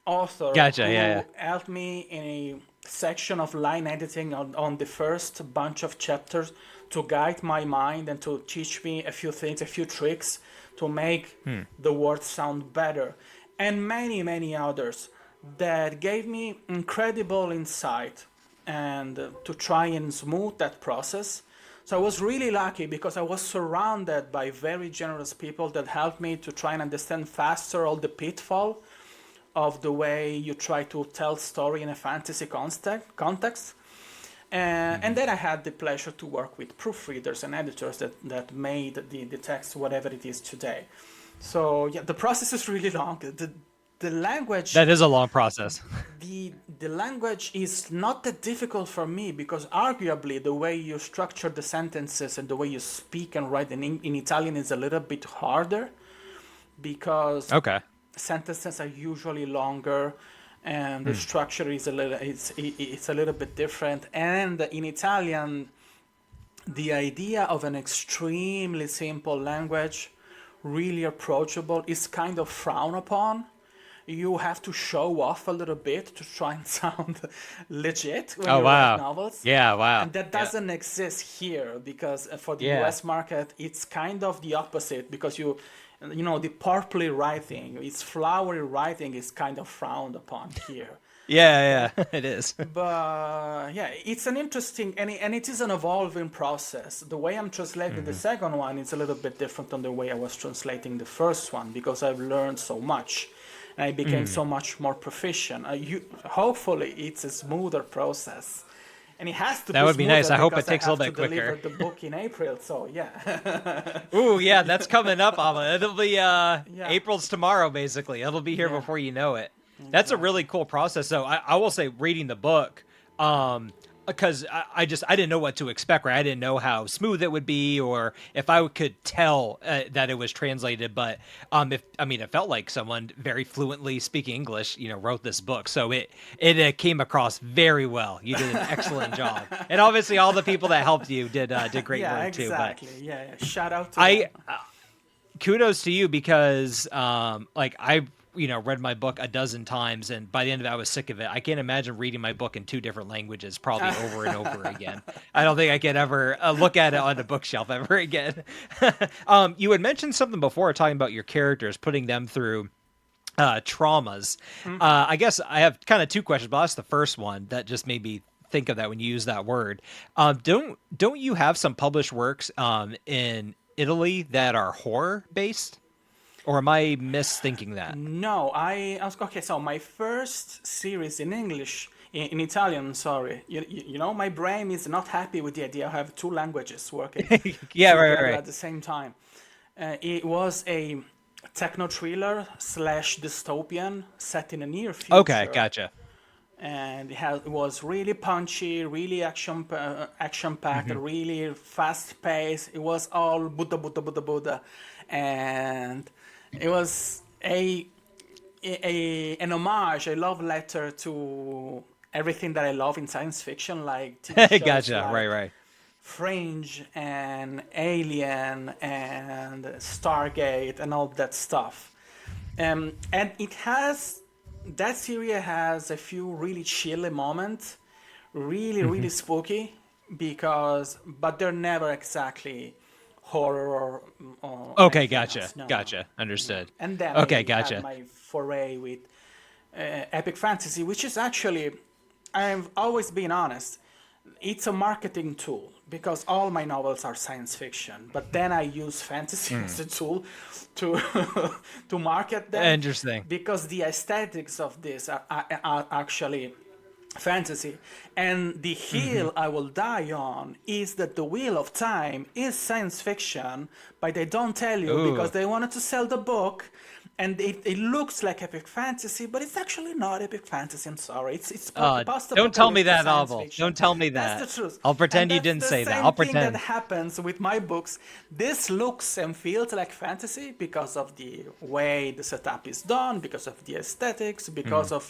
author Gotcha. Yeah. Yeah. who helped me in a section of line editing on the first bunch of chapters to guide my mind and to teach me a few things, a few tricks to make the words sound better, and many, many others that gave me incredible insight and to try and smooth that process. So I was really lucky because I was surrounded by very generous people that helped me to try and understand faster all the pitfall of the way you try to tell story in a fantasy context. And then I had the pleasure to work with proofreaders and editors that made the text whatever it is today. So yeah, the process is really long. The language That is a long process. the language is not that difficult for me, because arguably the way you structure the sentences and the way you speak and write in Italian is a little bit harder, because Okay. sentences are usually longer and the structure is it's a little bit different. And in Italian, the idea of an extremely simple language, really approachable, is kind of frowned upon. You have to show off a little bit to try and sound legit when Oh you write wow. novels. Yeah. Wow. And that Yeah. doesn't exist here, because for the Yeah. US market, it's kind of the opposite, because the purpley writing, it's flowery writing is kind of frowned upon here. Yeah. Yeah. It is. But yeah, it's an interesting, and it is an evolving process. The way I'm translating the second one is a little bit different than the way I was translating the first one, because I've learned so much. And I became so much more proficient. Hopefully, it's a smoother process. And it has to That be would be smoother nice. I hope it because takes a have little to bit deliver quicker. the book in April. So yeah, Ooh, yeah, that's coming up, Alma. It'll be yeah, April's tomorrow, basically. It'll be here yeah, before you know it. That's a exactly. really cool process. So I will say, reading the book, because I didn't know what to expect, right? I didn't know how smooth it would be, or if I could tell that it was translated. But if I mean, it felt like someone very fluently speaking English, wrote this book, so it came across very well. You did an excellent job, and obviously all the people that helped you did great Yeah, work too. But exactly. Yeah, shout out to them. I kudos to you because like I read my book a dozen times, and by the end of it I was sick of it. I can't imagine reading my book in two different languages probably over and over again. I don't think I could ever look at it on a bookshelf ever again. You had mentioned something before talking about your characters, putting them through traumas. I guess I have kind of two questions, but that's the first one that just made me think of that when you use that word. Don't you have some published works in Italy that are horror based, or am I misthinking that? No, okay. So my first series in English, in Italian, sorry. My brain is not happy with the idea I have two languages working Yeah, together right. at the same time. It was a techno thriller slash dystopian set in a near Okay, future, gotcha. and it was really punchy, really action packed, Hmm. really fast paced. It was all Buddha, Buddha, Buddha, Buddha, and it was an homage, a love letter to everything that I love in science fiction, like TV shows Gotcha. Right, like right. Fringe and Alien and Stargate and all that stuff. And that series has a few really chilly moments, really, Hmm. really spooky, but they're never exactly horror or Okay, anything gotcha. else. No, no. Gotcha. Understood. And then Okay, I had gotcha. my foray with epic fantasy, which is actually, I've always been honest, it's a marketing tool because all my novels are science fiction, but then I use fantasy as a tool to to market them Interesting. because the aesthetics of this are actually fantasy. And the Hmm. hill I will die on is that the Wheel of Time is science fiction, but they don't tell you because Ooh. they wanted to sell the book. And it looks like epic fantasy, but it's actually not epic fantasy. I'm sorry. It's Don't tell me post-apocalyptic that science novel. fiction. Don't tell me That's the that. truth. I'll And pretend you that's didn't the say that. same I'll thing that pretend. happens with my books. This looks and feels like fantasy because of the way the setup is done, because of the aesthetics, because of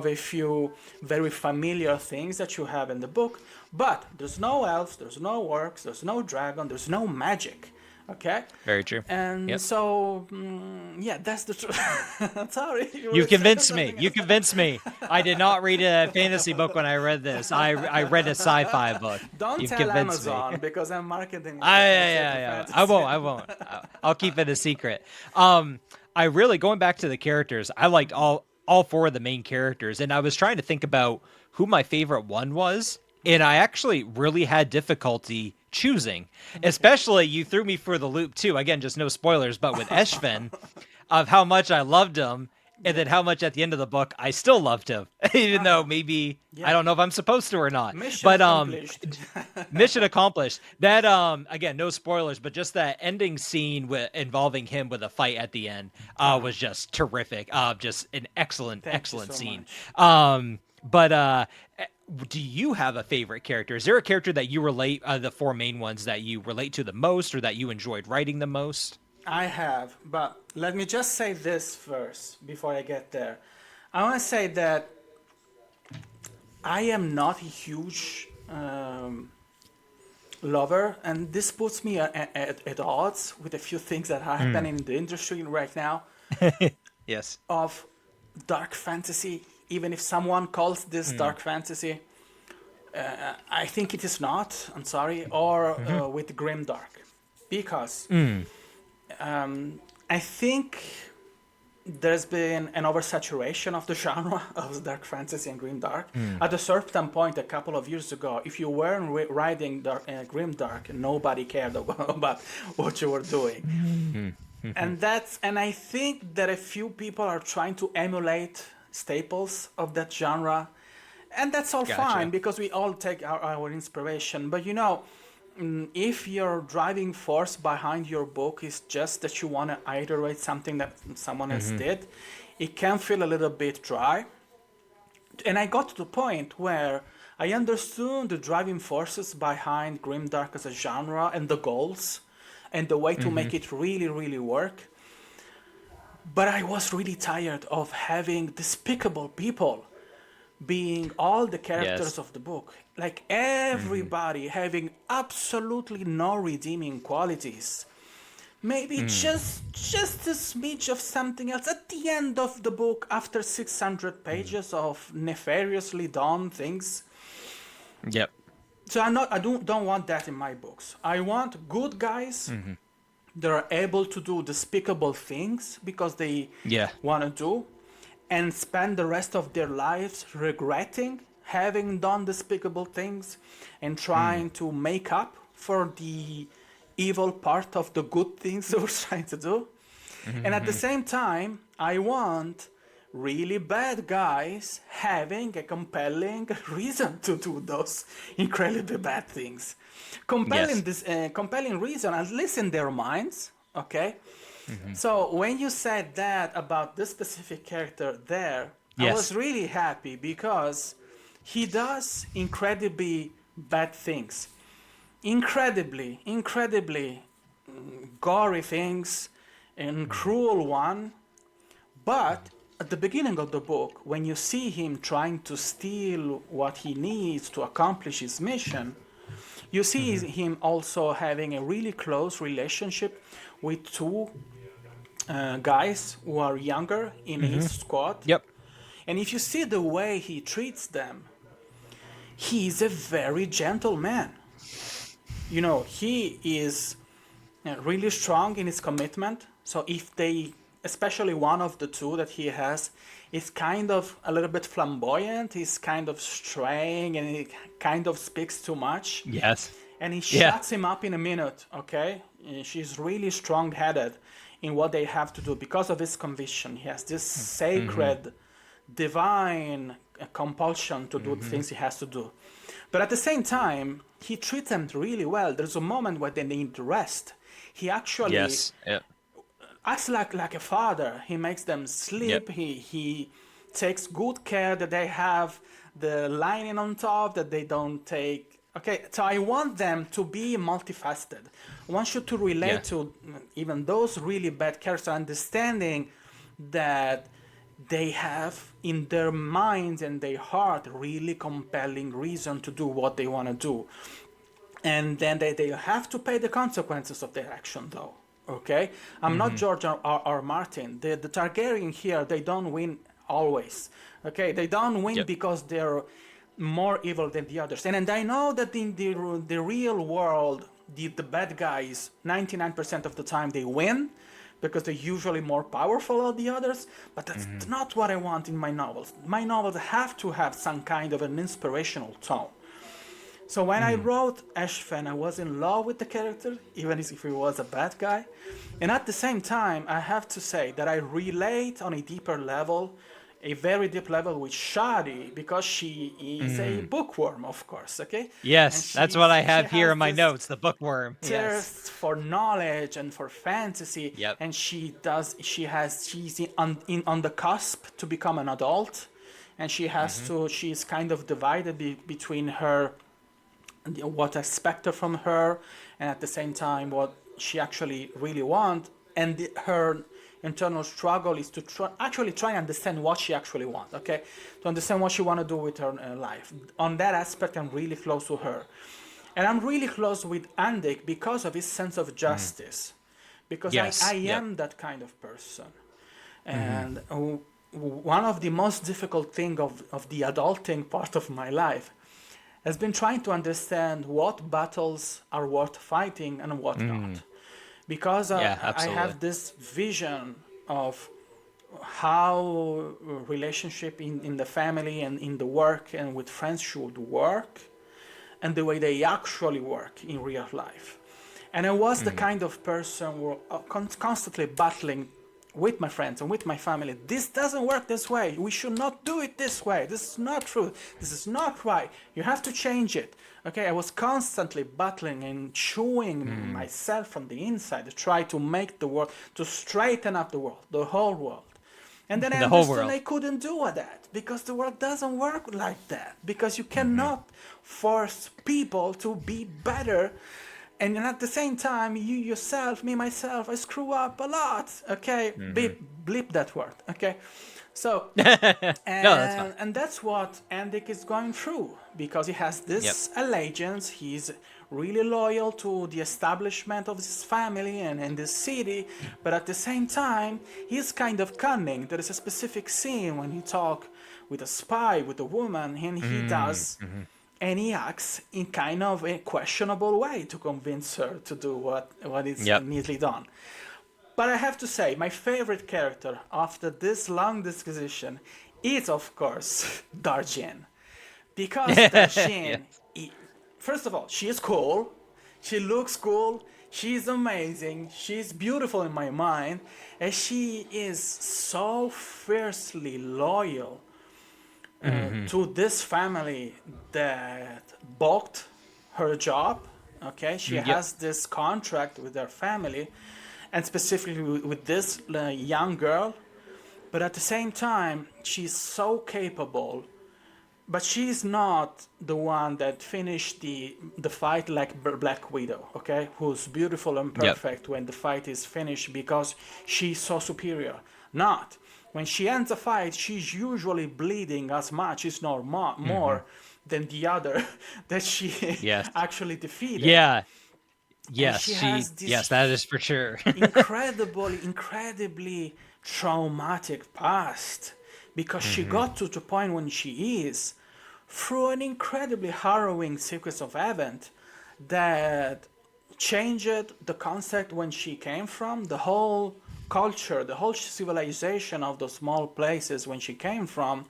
a few very familiar things that you have in the book. But there's no elves, there's no orcs, there's no dragon, there's no magic. Okay? Very true. And Yep. so, yeah, that's the truth. Sorry, you were You've saying convinced me. something You else. convinced me. I did not read a fantasy book when I read this. I read a sci-fi book. Don't You've tell convinced me. Amazon because I'm marketing it I as yeah, epic yeah. I fantasy. won't. I won't. I'll keep it a secret. I really going back to the characters. I liked all four of the main characters, and I was trying to think about who my favorite one was, and I actually really had difficulty choosing. Okay. Especially you threw me for the loop too. Again, just no spoilers, but with Eshvin, of how much I loved him, and then Yeah. how much at the end of the book I still loved him, even though maybe I Yeah. don't know if I'm supposed to or not. Mission But accomplished. mission accomplished. That again, no spoilers, but just that ending scene involving him with a fight at the end was just terrific. Just an excellent, Thank you excellent so scene. much. But do you have a favorite character? Is there a character that you relate the four main ones that you relate to the most, or that you enjoyed writing the most? I have, but let me just say this first before I get there. I want to say that I am not a huge lover, and this puts me at odds with a few things that are happening in the industry right now Yes. of dark fantasy. Even if someone calls this dark fantasy, I think it is not. I'm sorry, or with grim dark, because I think there's been an oversaturation of the genre of dark fantasy and grim dark. At a certain point, a couple of years ago, if you weren't writing grim dark, nobody cared about what you were doing. And I think that a few people are trying to emulate staples of that genre, and that's all fine Gotcha. because we all take our inspiration. But if your driving force behind your book is just that you want to iterate something that someone else did, it can feel a little bit dry. And I got to the point where I understood the driving forces behind grimdark as a genre and the goals and the way to make it really, really work. But I was really tired of having despicable people being all the characters Yes. of the book. Like everybody having absolutely no redeeming qualities. Maybe just a smidge of something else at the end of the book after 600 pages of nefariously done things. Yep. So I don't want that in my books. I want good guys that are able to do despicable things because they Yeah. want to do, and spend the rest of their lives regretting having done despicable things and trying to make up for the evil part of the good things they were trying to do. And at the same time, I want really bad guys having a compelling reason to do those incredibly bad things. Yes. Compelling reason, at least in their minds, okay? So when you said that about this specific character there, I was Yes. really happy because he does incredibly bad things. Incredibly gory things and cruel one. But at the beginning of the book, when you see him trying to steal what he needs to accomplish his mission, you see him also having a really close relationship with two guys who are younger in his squad. Yep. And if you see the way he treats them, he's a very gentle man. You know, he is really strong in his commitment. So if they, especially one of the two that he has, is kind of a little bit flamboyant, he's kind of straying and he kind of speaks too much. Yes. And he Yeah. shuts him up in a minute, okay? She's really strong-headed in what they have to do because of his conviction. He has this sacred, divine compulsion to do the things he has to do. But at the same time, he treats them really well. There's a moment where they need rest. He actually Yes. Yep. acts like a father. He makes them sleep. Yep. He takes good care that they have the lining on top, that they don't take. Okay, so I want them to be multifaceted. I want you to relate to even those really bad characters, understanding that they have in their minds and their heart really compelling reason to do what they want to do. And then they have to pay the consequences of their action, though. Okay? I'm not George R. Martin. The Targaryen here, they don't win always. Okay? They don't win because they're more evil than the others. And I know that in the real world, the bad guys, 99% of the time, they win because they're usually more powerful than the others. But that's not what I want in my novels. My novels have to have some kind of an inspirational tone. So when I wrote Ashfan, I was in love with the character, even if he was a bad guy. And at the same time, I have to say that I relate on a deeper level, a very deep level with Shadi, because she is a bookworm, of course, okay? Yes. That's what I She have here has in my this notes. The bookworm. Yes. thirst for knowledge and for fantasy, Yep. and she's on the cusp to become an adult, and she has to, she's kind of divided between her, what I expect from her, and at the same time what she actually really wants, and her internal struggle is to try and understand what she actually wants, okay? To understand what she want to do with her life. On that aspect, I'm really close to her. And I'm really close with Andik because of his sense of justice. Because Yes. I am that kind of person. And one of the most difficult things of the adulting part of my life has been trying to understand what battles are worth fighting and what not. Because I have this vision of how relationship in the family and in the work and with friends should work, and the way they actually work in real life. And I was the kind of person who constantly battling with my friends and with my family. This doesn't work this way. We should not do it this way. This is not true. This is not right. You have to change it. Okay, I was constantly battling and chewing myself from the inside to try to make the world, to straighten up the world, the whole world. And then I The whole understood world. I couldn't do that because the world doesn't work like that. Because you Mm-hmm. cannot force people to be better. And then at the same time, you yourself, me myself, I screw up a lot. Okay, Mm-hmm. beep, bleep that word. Okay, so No, that's fine. and that's what Andik is going through because he has Yep. this allegiance. He's really loyal to the establishment of his family and this city, but at the same time, he's kind of cunning. There is a specific scene when he talks with a spy, with a woman, and he does, Mm-hmm. and he acts in kind of a questionable way to convince her to do what is Yep. neatly done. But I have to say, my favorite character after this long disquisition is, of course, Darjin. Because Yes. Darjin, first of all, she is cool, she looks cool, she's amazing, she's beautiful in my mind, and she is so fiercely loyal Mm-hmm. to this family that bought her job. Okay, she Yep. has this contract with their family, and specifically with this young girl. But at the same time, she's so capable. But she's not the one that finished the fight like Black Widow, okay? Who's beautiful and Yep. perfect when the fight is finished because she's so superior. Not. When she ends a fight, she's usually bleeding as much, if not Mm-hmm. more, than the other that she Yes. actually defeated. Yeah. And Yes. she has Yes, this that is for sure. incredibly traumatic past because she Mm-hmm. got to the point when she is through an incredibly harrowing sequence of events that changed the concept when she came from, the whole culture, the whole civilization of those small places when she came from,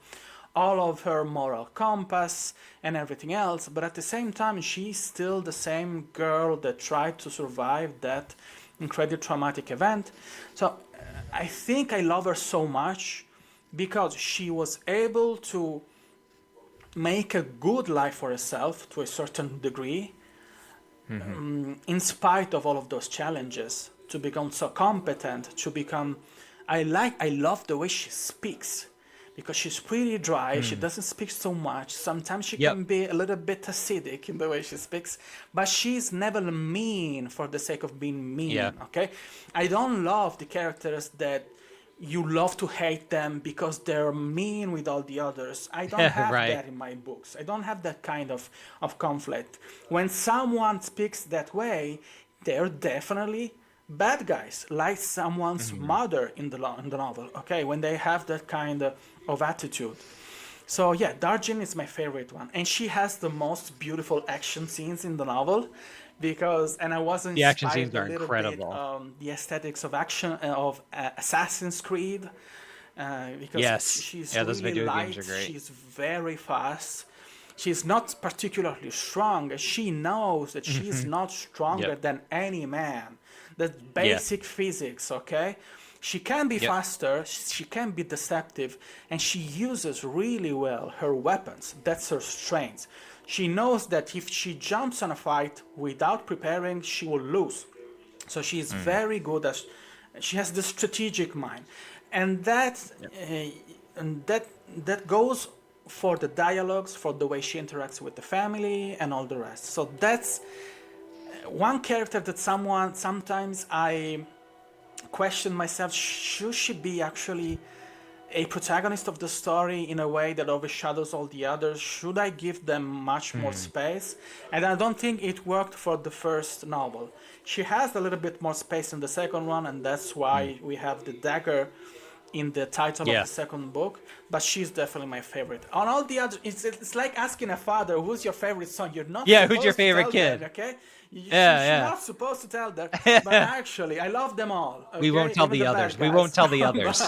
all of her moral compass and everything else. But at the same time, she's still the same girl that tried to survive that incredibly traumatic event. So I think I love her so much because she was able to make a good life for herself to a certain degree, Mm-hmm. in spite of all of those challenges, to become so competent, to become. I love the way she speaks because she's pretty dry. She Mm. doesn't speak so much. Sometimes she Yep. can be a little bit acidic in the way she speaks, but she's never mean for the sake of being Yeah. mean. Okay, I don't love the characters that you love to hate them because they're mean with all the others. I don't have Right. that in my books. I don't have that kind of conflict. When someone speaks that way, they're definitely bad guys, like someone's Mm-hmm. mother in the novel, okay? When they have that kind of attitude. So yeah, Darjin is my favorite one, and she has the most beautiful action scenes in the novel, because and I was The action inspired scenes a are little bit incredible. the aesthetics of action of Assassin's Creed, because Yes. she's Yeah, those really video games are light, great. she's very fast, she's not particularly strong. She knows that she's Mm-hmm. not stronger Yep. than any man. That's Yeah. basic physics, okay? She can be Yep. faster, she can be deceptive, and she uses really well her weapons. That's her strength. She knows that if she jumps on a fight without preparing, she will lose. So she's Mm-hmm. very good at. She has the strategic mind, and Yep. that goes for the dialogues, for the way she interacts with the family, and all the rest. So that's one character that sometimes I question myself: should she be actually a protagonist of the story in a way that overshadows all the others? Should I give them much more Mm. space? And I don't think it worked for the first novel. She has a little bit more space in the second one, and that's Mm. why we have the dagger in the title of Yeah. the second book. But she's definitely my favorite. On all the other, it's like asking a father who's your favorite son. You're not Yeah. Who's your supposed to favorite tell them, kid? okay? She's Yeah. not supposed to tell them. But Yeah. actually, I love them all, We won't okay? tell Even the the bad others. We won't guys. tell the others.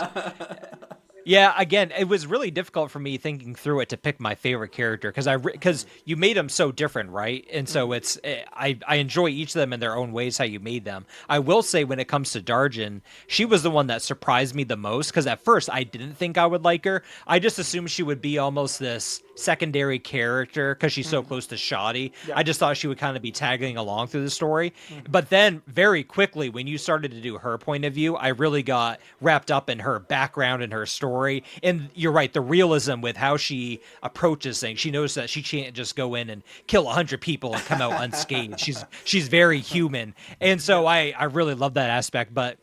Yeah, again, it was really difficult for me thinking through it to pick my favorite character because you made them so different, right? And so I enjoy each of them in their own ways how you made them. I will say when it comes to Darjin, she was the one that surprised me the most because at first I didn't think I would like her. I just assumed she would be almost this secondary character because she's so close to Shoddy. Yeah. I just thought she would kind of be tagging along through the story. But then very quickly, when you started to do her point of view, I really got wrapped up in her background and her story. And you're right, the realism with how she approaches things. She knows that she can't just go in and kill 100 people and come out unscathed. She's very human. And so I really love that aspect. But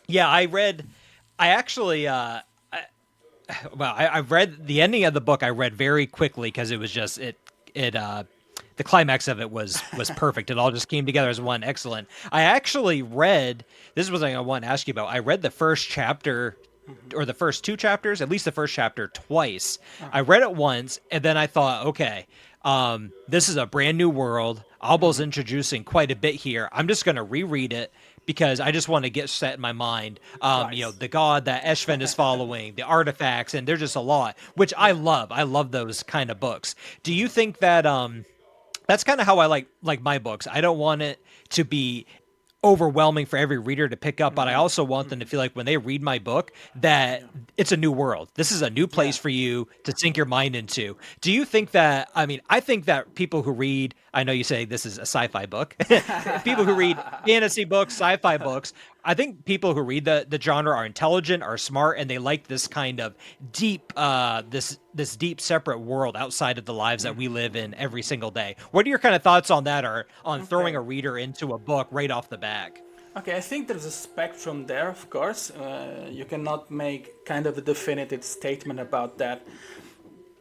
yeah, I actually I read the ending of the book. I read very quickly because it was just the climax of it was perfect. It all just came together as one. Excellent. I actually read, this was something I want to ask you about. I read the first chapter or the first two chapters, at least the first chapter twice. I read it once and then I thought, okay, this is a brand new world. Abel's introducing quite a bit here. I'm just going to reread it because I just want to get set in my mind, the god that Eshven is following, the artifacts, and there's just a lot, which I love. I love those kind of books. Do you think that that's kind of how I like my books? I don't want it to be overwhelming for every reader to pick up, but I also want them to feel like when they read my book that it's a new world. This is a new place for you to sink your mind into. Do you think that, I think that people who read, I know you say this is a sci-fi book, people who read fantasy books, sci-fi books, I think people who read the genre are intelligent, are smart, and they like this kind of deep, this deep separate world outside of the lives that we live in every single day. What are your kind of thoughts on that, or on throwing a reader into a book right off the back? Okay, I think there's a spectrum there, of course. You cannot make kind of a definitive statement about that.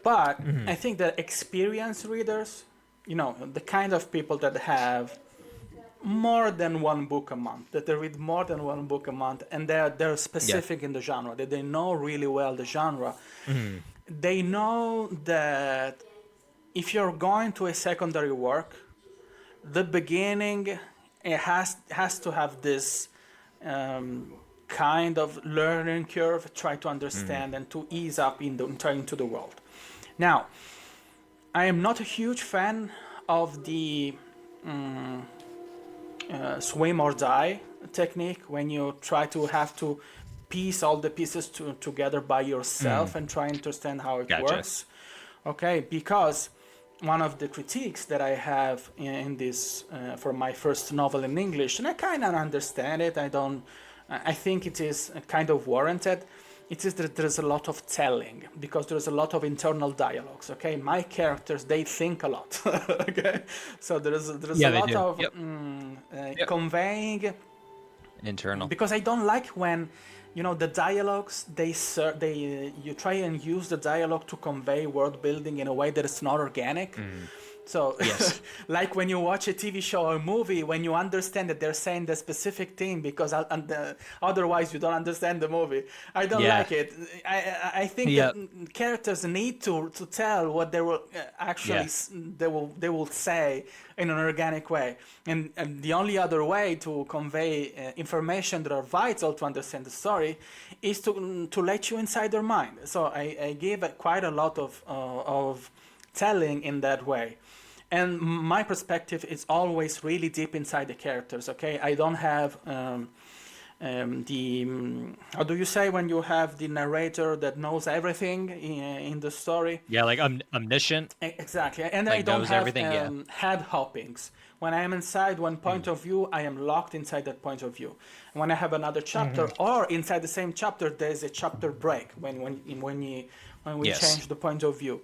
But I think that experienced readers, the kind of people that have more than one book a month, that they read more than one book a month, and they're specific in the genre, that they know really well the genre. They know that if you're going to a secondary work, the beginning it has to have this kind of learning curve, try to understand and to ease up into the world. Now, I am not a huge fan of the swim or die technique, when you try to have to piece all the pieces together by yourself and try and understand how it works. Okay, because one of the critiques that I have in this for my first novel in English, and I kind of understand it, I think it is kind of warranted, it is that there's a lot of telling, because there's a lot of internal dialogues. Okay, my characters, they think a lot. Okay, so there's a lot of conveying internal, because I don't like when the dialogues you try and use the dialogue to convey world building in a way that it's not organic. So, like when you watch a TV show or a movie, when you understand that they're saying the specific thing because otherwise you don't understand the movie. I don't like it. I think that characters need to tell what they will actually they will say in an organic way, and the only other way to convey information that are vital to understand the story is to let you inside their mind. So I give quite a lot of telling in that way. And my perspective is always really deep inside the characters, okay? I don't have how do you say when you have the narrator that knows everything in the story? Yeah, like omniscient. Exactly. And like I don't have everything, head hoppings. When I am inside one point of view, I am locked inside that point of view. And when I have another chapter, or inside the same chapter, there is a chapter break when we change the point of view.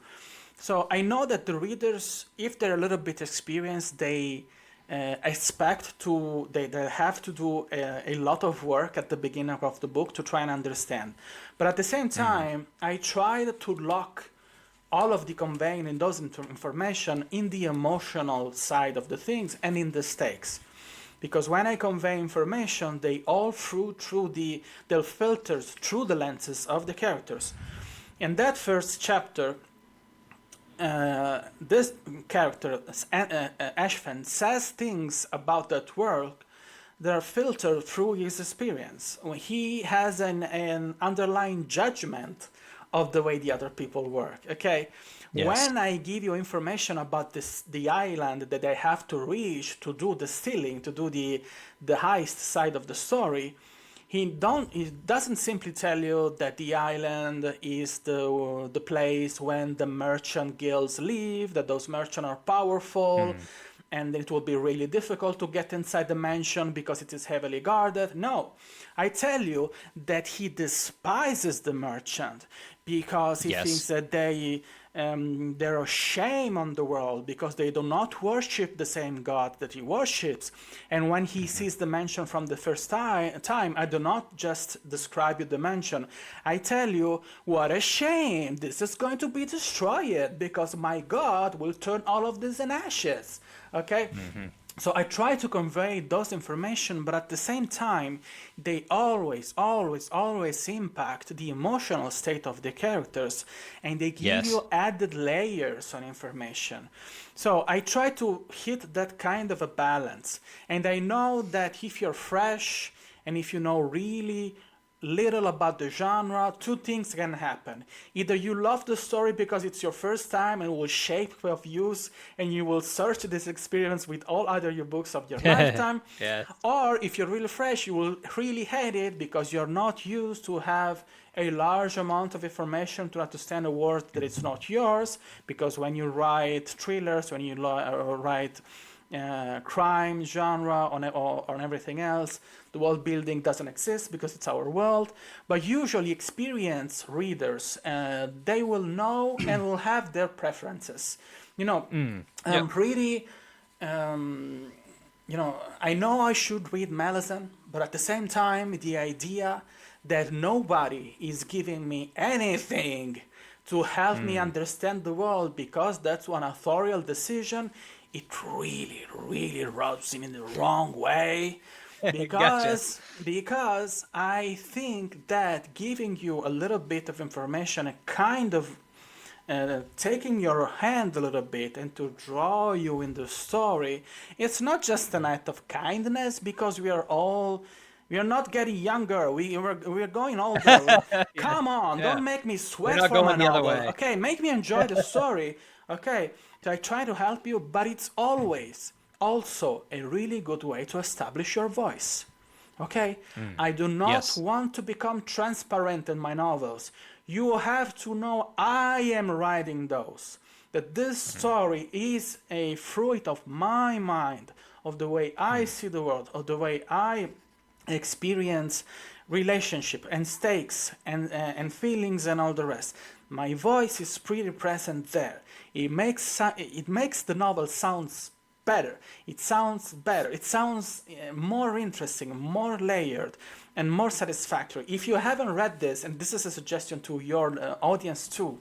So I know that the readers, if they're a little bit experienced, they expect they have to do a lot of work at the beginning of the book to try and understand. But at the same time, I try to lock all of the conveying in those information in the emotional side of the things and in the stakes. Because when I convey information, they all they'll filter through the lenses of the characters. In that first chapter, this character, Ashfan, says things about that world that are filtered through his experience. He has an underlying judgment of the way the other people work. Okay, when I give you information about the island that I have to reach to do the stealing, to do the heist side of the story, He doesn't simply tell you that the island is the place when the merchant guilds live, that those merchants are powerful, and it will be really difficult to get inside the mansion because it is heavily guarded. No, I tell you that he despises the merchant because he thinks Yes. that they're a shame on the world because they do not worship the same God that he worships. And when he sees the mansion from the first time, I do not just describe you the mansion. I tell you, what a shame. This is going to be destroyed because my God will turn all of this in ashes. Okay? So I try to convey those information, but at the same time, they always, always, always impact the emotional state of the characters, and they give Yes. you added layers on information. So I try to hit that kind of a balance. And I know that if you're fresh and if you know really little about the genre, two things can happen. Either you love the story because it's your first time and will shape your views and you will search this experience with all other your books of your lifetime, Yes. or if you're really fresh, you will really hate it because you're not used to have a large amount of information to understand a world that it's not yours, because when you write thrillers, when you write crime genre or on everything else, the world building doesn't exist because it's our world. But usually experienced readers, they will know and will have their preferences. I'm pretty I know I should read Malazan, but at the same time, the idea that nobody is giving me anything to help me understand the world because that's an authorial decision, it really, really rubs me in the wrong way. Gotcha. Because I think that giving you a little bit of information, a kind of taking your hand a little bit and to draw you in the story, it's not just an act of kindness because we are not getting younger. We're going older. Yeah. Come on, Yeah. don't make me We're sweat not for my going the other novel. way. Okay, make me enjoy the story. Okay, so I try to help you, but it's always also a really good way to establish your voice. Okay? I do not Yes. want to become transparent in my novels. You have to know I am writing those. That this story is a fruit of my mind, of the way I see the world, of the way I experience relationship and stakes and feelings and all the rest. My voice is pretty present there. It makes the novel sounds better. It sounds better. It sounds more interesting, more layered, and more satisfactory. If you haven't read this, and this is a suggestion to your audience too,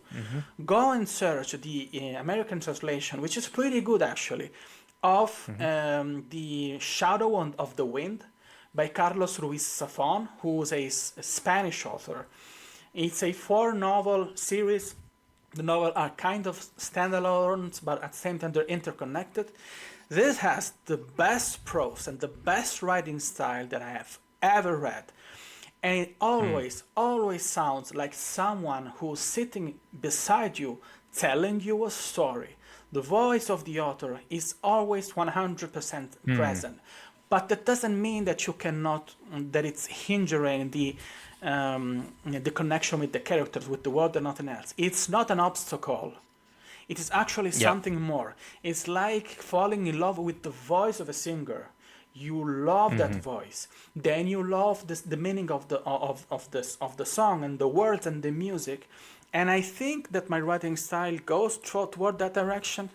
go and search the American translation, which is pretty good actually, of The Shadow of the Wind by Carlos Ruiz Zafón, who's a Spanish author. It's a 4-novel series. The novels are kind of standalones, but at the same time they're interconnected. This has the best prose and the best writing style that I have ever read. And it always, always sounds like someone who's sitting beside you telling you a story. The voice of the author is always 100% present. But that doesn't mean that you cannot, that it's hindering the connection with the characters, with the world and nothing else. It's not an obstacle. It is actually Yep. something more. It's like falling in love with the voice of a singer. You love that voice. Then you love the meaning of the song and the words and the music. And I think that my writing style goes toward that direction.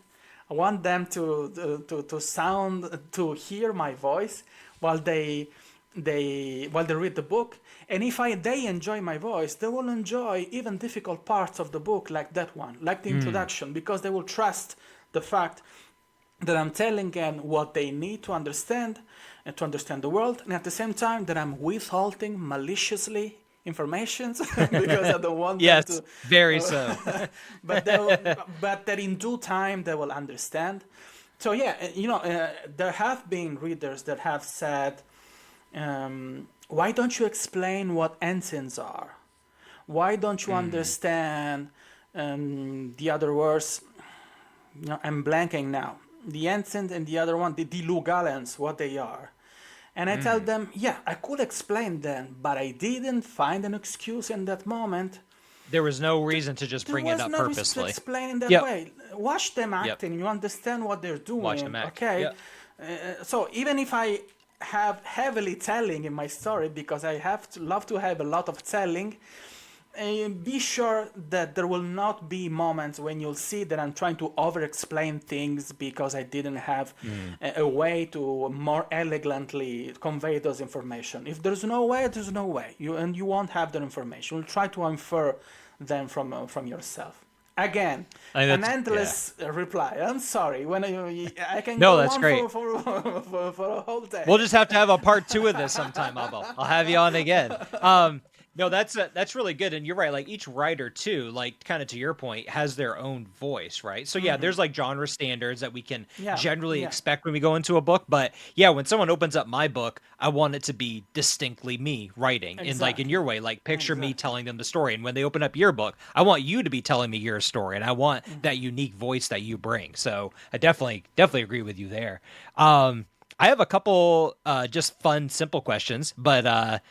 I want them to hear my voice while they read the book. And if they enjoy my voice, they will enjoy even difficult parts of the book, like that one, like the introduction, because they will trust the fact that I'm telling them what they need to understand and to understand the world, and at the same time that I'm withholding maliciously information because I don't want them Yes. to. Very so. But but that in due time they will understand. So yeah, there have been readers that have said, why don't you explain what ensigns are? Why don't you understand the other words? I'm blanking now. The ensign and the other one, the Lugallans, what they are. And I tell them, yeah, I could explain then, but I didn't find an excuse in that moment. There was no reason to just There bring it was up no reason to purposely. explain in that Yep. way. Watch them Yep. acting, you understand what they're Watch doing, them act. okay? Yep. So even if I have heavily telling in my story, because I love to have a lot of telling, be sure that there will not be moments when you'll see that I'm trying to over-explain things because I didn't have a way to more elegantly convey those information. If there's no way, there's no way. You won't have that information. You'll try to infer them from yourself. Again, I mean, an that's yeah. endless reply. I'm sorry. When I can No, go that's on great. for a whole day. We'll just have to have a part 2 of this sometime, Abel. I'll have you on again. No, that's really good, and you're right. Like each writer too, like kind of to your point, has their own voice, right? So yeah, there's like genre standards that we can Yeah, generally yeah. expect when we go into a book. But yeah, when someone opens up my book, I want it to be distinctly me writing, and like in Exactly. your way, like picture me Exactly. telling them the story. And when they open up your book, I want you to be telling me your story, and I want that unique voice that you bring. So I definitely agree with you there. I have a couple just fun, simple questions, but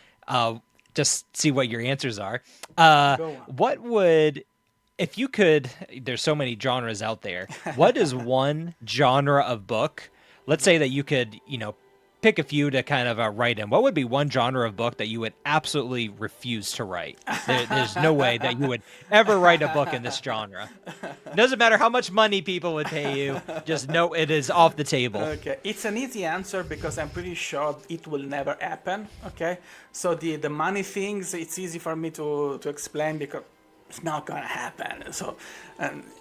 just see what your answers are. Go on. What would, if you could, there's so many genres out there. What is one genre of book? Let's say that you could, pick a few to kind of write in. What would be one genre of book that you would absolutely refuse to write? There's no way that you would ever write a book in this genre. It doesn't matter how much money people would pay you. Just know it is off the table. Okay, it's an easy answer because I'm pretty sure it will never happen. Okay, so the money things, it's easy for me to explain because it's not gonna happen. So,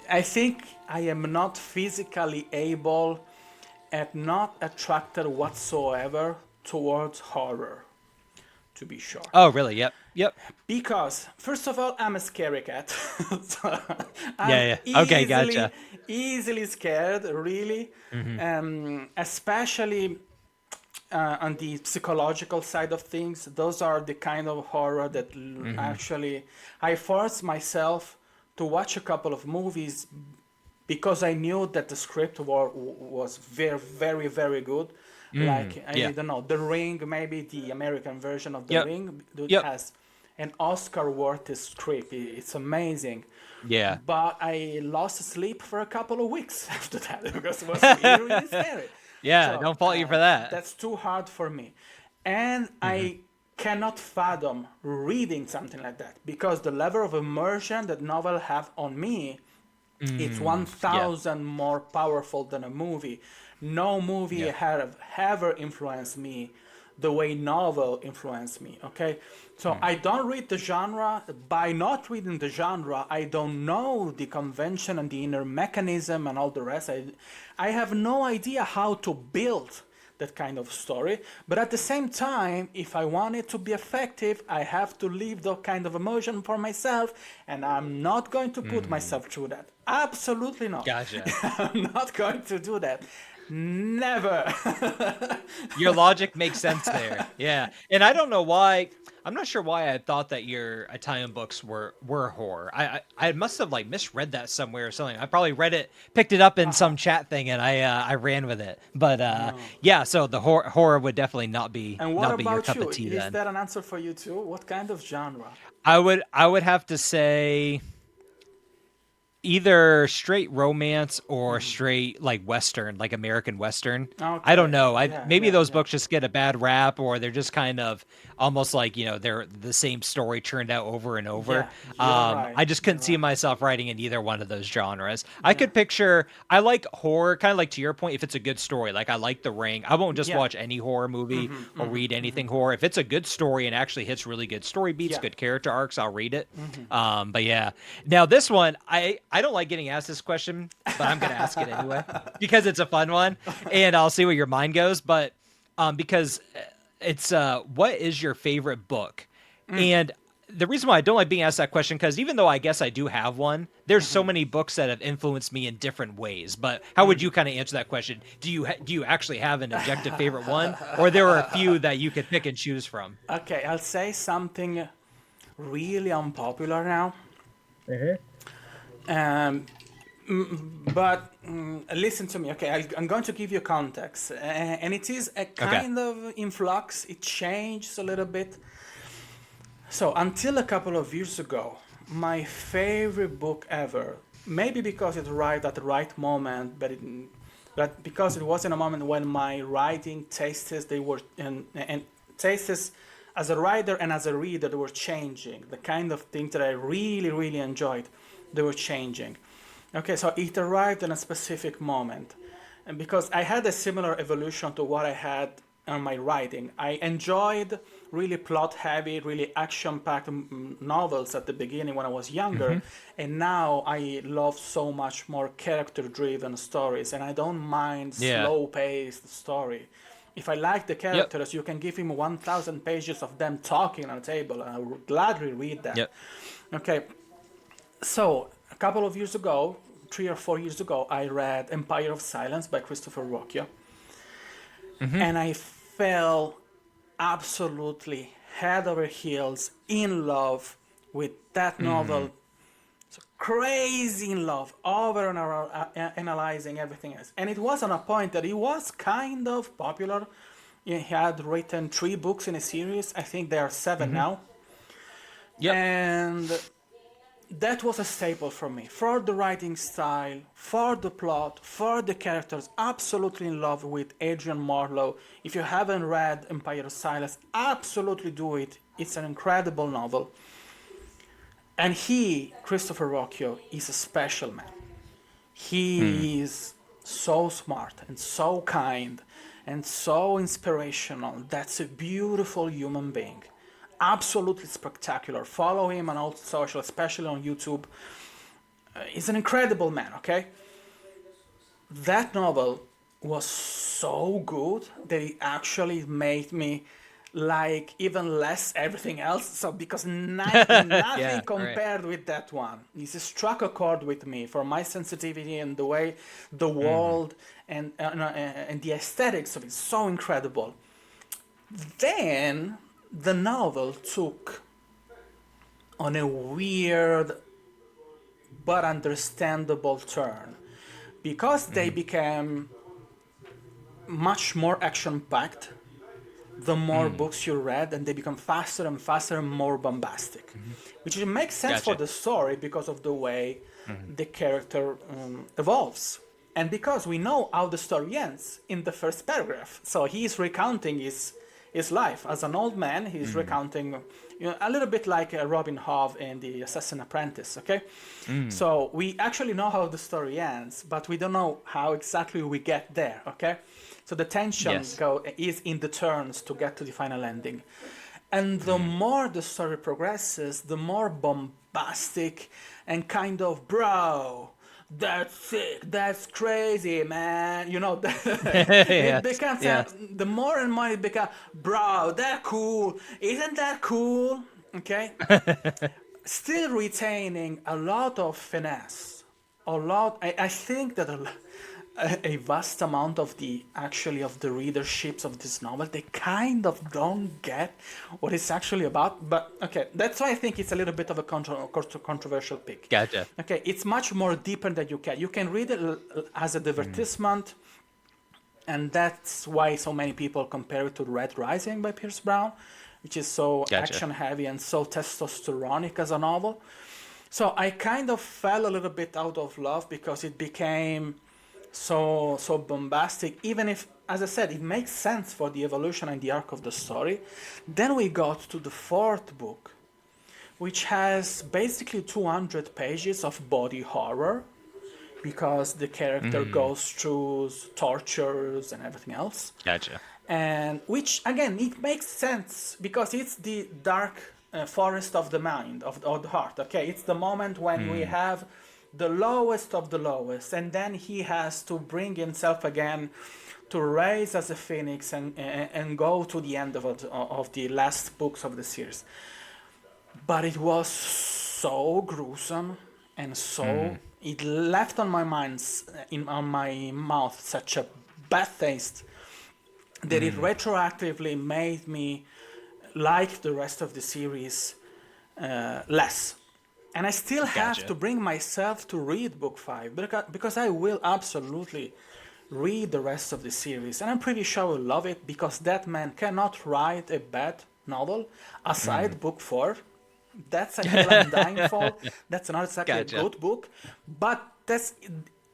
I think I am not physically able and not attracted whatsoever towards horror. To be sure. Oh, really? Yep. Yep. Because, first of all, I'm a scary cat. So I'm Yeah. Okay, gotcha. easily scared, really. Especially on the psychological side of things. Those are the kind of horror that actually I forced myself to watch a couple of movies because I knew that the script was very, very, very good. Like, I don't know, The Ring, maybe the American version of The Yep. Ring, Yep. has an Oscar-worthy script. It's amazing. Yeah. But I lost sleep for a couple of weeks after that because it was really, really scary. Yeah, So don't fault you for that. that's too hard for me. And I cannot fathom reading something like that because the level of immersion that novel have on me, it's 1,000 more powerful than a movie. No movie have ever influenced me the way novel influenced me, okay? So I don't read the genre. By not reading the genre, I don't know the convention and the inner mechanism and all the rest. I have no idea how to build that kind of story. But at the same time, if I want it to be effective, I have to leave that kind of emotion for myself, and I'm not going to put myself through that. Absolutely not. Gotcha. I'm not going to do that. Never. Your logic makes sense there. Yeah. And I don't know why. I'm not sure why I thought that your Italian books were horror. I must have like misread that somewhere or something. I probably read it, picked it up in some chat thing, and I ran with it. But yeah, so the horror would definitely not be And what your about cup you? of tea Is then. that an answer for you too? What kind of genre? I would have to say either straight romance or straight like Western, like American Western. I don't Okay. know. Yeah, Maybe yeah, those yeah. books just get a bad rap, or they're just kind of almost like they're the same story churned out over and over. Yeah, you're right. I just couldn't You're see right. myself writing in either one of those genres. I could picture. I like horror, kind of like to your point. If it's a good story, like I like The Ring, I won't just Yeah. watch any horror movie or read anything horror. If it's a good story and actually hits really good story beats, Yeah. good character arcs, I'll read it. But yeah, now this one, I don't like getting asked this question, but I'm gonna ask it anyway because it's a fun one, and I'll see where your mind goes. But because it's what is your favorite book? And the reason why I don't like being asked that question, because even though I guess I do have one, there's so many books that have influenced me in different ways. But how would you kind of answer that question? Do you actually have an objective favorite one, or there are a few that you could pick and choose from? Okay, I'll say something really unpopular now. Um, But listen to me, okay? I'm going to give you context, and it is a Okay. kind of in flux. It changes a little bit. So until a couple of years ago, my favorite book ever, maybe because it arrived at the right moment, but because it was in a moment when my writing tastes they were and tastes as a writer and as a reader they were changing. The kind of things that I really really enjoyed, they were changing. Okay, so it arrived in a specific moment. And because I had a similar evolution to what I had on my writing, I enjoyed really plot heavy, really action packed novels at the beginning when I was younger. And now I love so much more character driven stories. And I don't mind Yeah. slow paced story. If I like the Yep. characters, you can give him 1,000 pages of them talking on a table, and I would gladly read that. Yep. Okay, so, a couple of years ago, 3 or 4 years ago, I read Empire of Silence by Christopher Rocchio, and I fell absolutely head over heels in love with that novel. So crazy in love, over and over, analyzing everything else. And it was on a point that he was kind of popular. He had written 3 books in a series. I think there are 7 now. Yep. And that was a staple for me. For the writing style, for the plot, for the characters, absolutely in love with Adrian Marlowe. If you haven't read Empire of Silence, absolutely do it. It's an incredible novel. And he, Christopher Rocchio, is a special man. He is so smart and so kind and so inspirational. That's a beautiful human being. Absolutely spectacular. Follow him on all social, especially on YouTube. He's an incredible man, okay? That novel was so good that it actually made me like even less everything else. So because nothing Yeah. Right. compared with that one. It struck a chord with me for my sensitivity and the way the world and the aesthetics of it is so incredible. Then the novel took on a weird but understandable turn because they became much more action packed the more books you read, and they become faster and faster and more bombastic, which makes sense for Gotcha. the story because of the way the character evolves. And because we know how the story ends in the first paragraph. So he's recounting his life. As an old man, he's recounting, a little bit like Robin Hood in The Assassin's Apprentice, okay? So we actually know how the story ends, but we don't know how exactly we get there, okay? So the tension Yes. is in the turns to get to the final ending. And the more the story progresses, the more bombastic and kind of, bro, that's sick, that's crazy, man. It Yes. becomes, Yes. the more and more it becomes, bro, that cool, isn't that cool? Okay? Still retaining a lot of finesse. I think that a vast amount of the readerships of this novel, they kind of don't get what it's actually about. But okay, that's why I think it's a little bit of a controversial pick. Gotcha. Okay, it's much more deeper than you can read it as a divertisement, and that's why so many people compare it to Red Rising by Pierce Brown, which is so Gotcha. action heavy and so testosteronic as a novel. So I kind of fell a little bit out of love because it became so bombastic, even if, as I said, it makes sense for the evolution and the arc of the story. Then we got to the 4th book, which has basically 200 pages of body horror because the character goes through tortures and everything else. Gotcha. And which, again, it makes sense because it's the dark forest of the mind, of the heart, okay? It's the moment when we have the lowest of the lowest, and then he has to bring himself again to rise as a phoenix and go to the end of the last books of the series. But it was so gruesome and so it left on my mind on my mouth such a bad taste that it retroactively made me like the rest of the series less. And I still have to Gotcha. bring myself to read book 5 because I will absolutely read the rest of the series. And I'm pretty sure I will love it because that man cannot write a bad novel Mm. aside book 4. That's a hill I'm dying for. That's not exactly a Gotcha. good book, but that's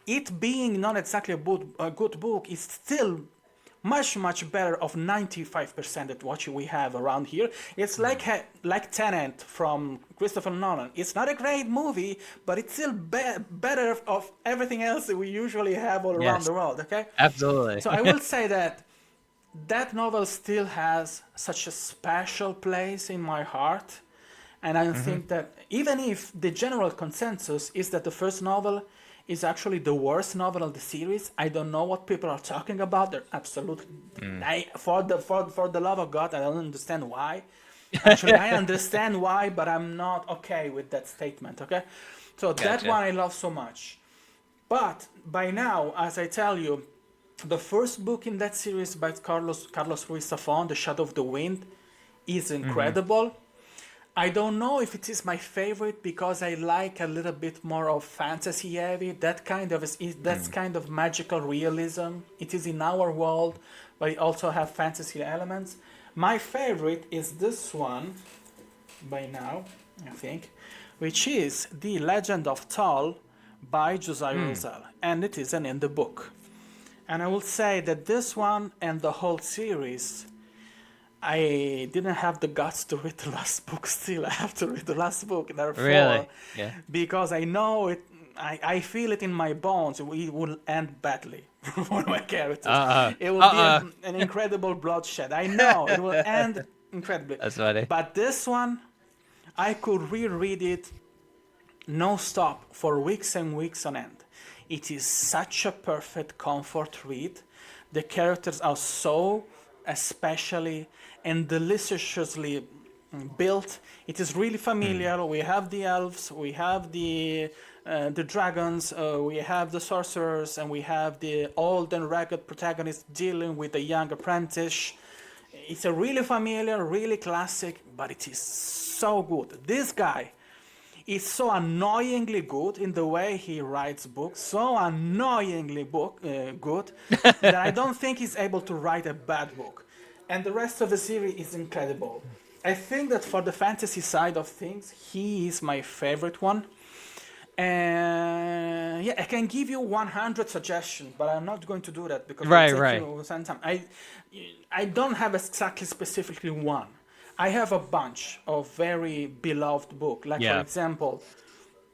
it being not exactly a good book is still much better of 95% of what we have around here. It's Mm. like Tenet from Christopher Nolan. It's not a great movie, but it's still better of everything else that we usually have all around Yes, the world. Okay, absolutely. so I will say that that novel still has such a special place in my heart, and I Hmm. think that even if the general consensus is that the first novel is actually the worst novel of the series, I don't know what people are talking about. They're absolutely, Mm. for the love of God, I don't understand why. Actually, I understand why, but I'm not okay with that statement. Okay, so that Gotcha. one I love so much. But by now, as I tell you, the first book in that series by Carlos Ruiz Zafón, The Shadow of the Wind, is Hmm. incredible. I don't know if it is my favorite because I like a little bit more of fantasy heavy. That's Mm. kind of magical realism. It is in our world, but it also have fantasy elements. My favorite is this one by now, I think, which is The Legend of Tal by Josiah Mm. Rosell, and it is an in the book. And I will say that this one and the whole series, I didn't have the guts to read the last book. Still, I have to read the last book, therefore, Really? Yeah. because I know it. I feel it in my bones. It will end badly for my characters. Uh. It will be Uh. an incredible bloodshed. I know it will end incredibly. That's funny. But this one, I could reread it no stop for weeks and weeks on end. It is such a perfect comfort read. The characters are so especially and deliciously built. It is really Mm. familiar. We have the elves, we have the dragons, we have the sorcerers, and we have the old and ragged protagonist dealing with the young apprentice. It's a really familiar, really classic, but it is so good. This guy is so annoyingly good in the way he writes books, so annoyingly good that I don't think he's able to write a bad book. And the rest of the series is incredible. I think that for the fantasy side of things, he is my favorite one. And yeah, I can give you 100 suggestions, but I'm not going to do that because it will Right. take Right. you some time. I don't have exactly specifically one. I have a bunch of very beloved books. Like for Yeah. example,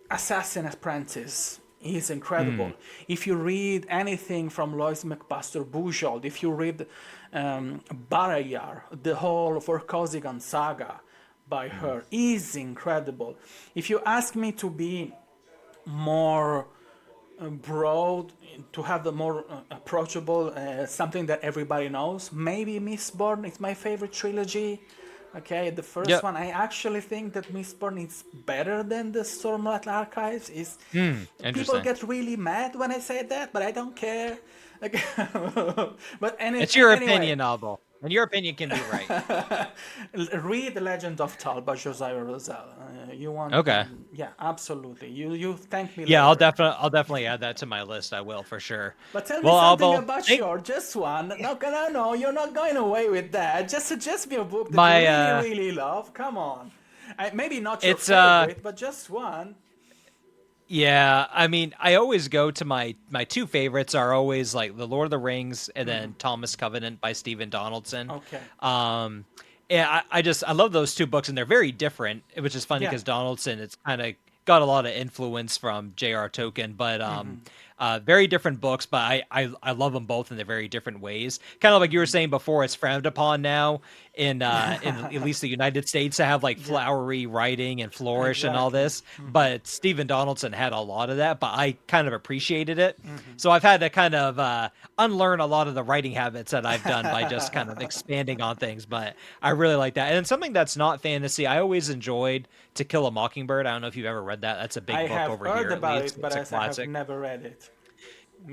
Assassin Apprentice is Mm. incredible. If you read anything from Lois McBuster Bujold, if you read Barayar, the whole Vorkosigan saga by Mm. her is incredible. If you ask me to be more broad, to have the more approachable, something that everybody knows, maybe Mistborn is my favorite trilogy. Okay, the first Yep. one, I actually think that Mistborn is better than the Stormlight Archives. Is Mm. people Interesting. get really mad when I say that, but I don't care. Like, but It's your anyway, opinion, Abel, and your opinion can be right. read The Legend of Tal by Josiah Rosell. You want, Okay. yeah, absolutely. You thank me Yeah, later. I'll definitely add that to my list. I will for sure. But tell me Well, something Abel, about thank your just one. No, no, no, you're not going away with that. Just suggest me a book that you my really love. Come on. Maybe not your it's favorite, but just one. yeah, I mean, I always go to my two favorites are always like The Lord of the Rings and then Thomas Covenant by Stephen Donaldson. Okay. Um yeah, I love those two books and they're very different, which is funny Yeah. because Donaldson it's kind of got a lot of influence from J.R. Tolkien, but very different books, but I love them both in their very different ways. Kind of like you were saying before, it's frowned upon now in at least the United States to have like Yeah. flowery writing and flourish and all Exactly. this. But Stephen Donaldson had a lot of that, but I kind of appreciated it. So I've had to kind of unlearn a lot of the writing habits that I've done by just kind of expanding on things. But I really like that. And something that's not fantasy, I always enjoyed To Kill a Mockingbird. I don't know if you've ever read that. That's a I big book have over heard here, at about least. it, but It's a I have classic. never read it.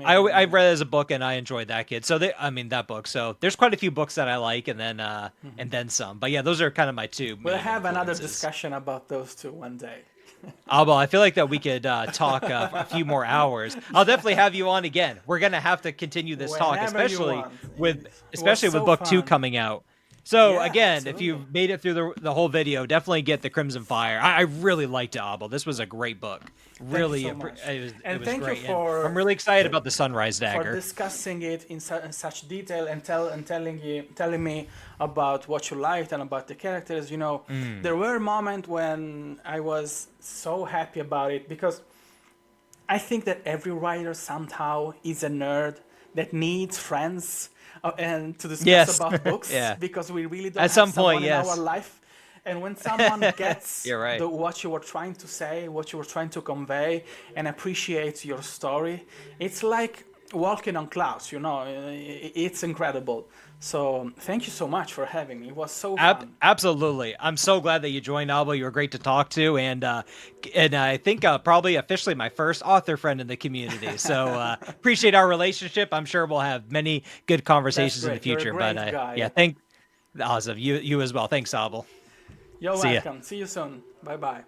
I Maybe. read it as a book and I enjoyed that kid. So I mean that book. So there's quite a few books that I like and then some. But yeah, those are kind of my two We'll main have another influences. discussion about those two one day. Abel, I feel like that we could talk a few more hours. I'll definitely have you on again. We're gonna have to continue this talk, Whenever you want. It was especially with so book two fun. coming out. So Yeah, again, if absolutely. you've made it through the whole video, definitely get the Crimson Fire. I really liked it, Abel. This was a great book. Thank you Really, so much. it And was thank you great, and I'm really excited about the Sunrise for Dagger. discussing it in such detail and telling me about what you liked and about the characters. You know, Mm. there were moments when I was so happy about it because I think that every writer somehow is a nerd that needs friends and to discuss Yes, about books yeah. because we really don't At have some point, someone in our yes. life. And when someone gets You're right. what you were trying to say, what you were trying to convey, and appreciates your story, it's like walking on clouds. You know, it's incredible. So thank you so much for having me. It was so fun. Absolutely. I'm so glad that you joined, Alba. You were great to talk to, and I think probably officially my first author friend in the community. So appreciate our relationship. I'm sure we'll have many good That's conversations in the great. You're a future. But great yeah, guy. awesome. You as well. Thanks, Abel. You're See ya. welcome. See you soon. Bye bye.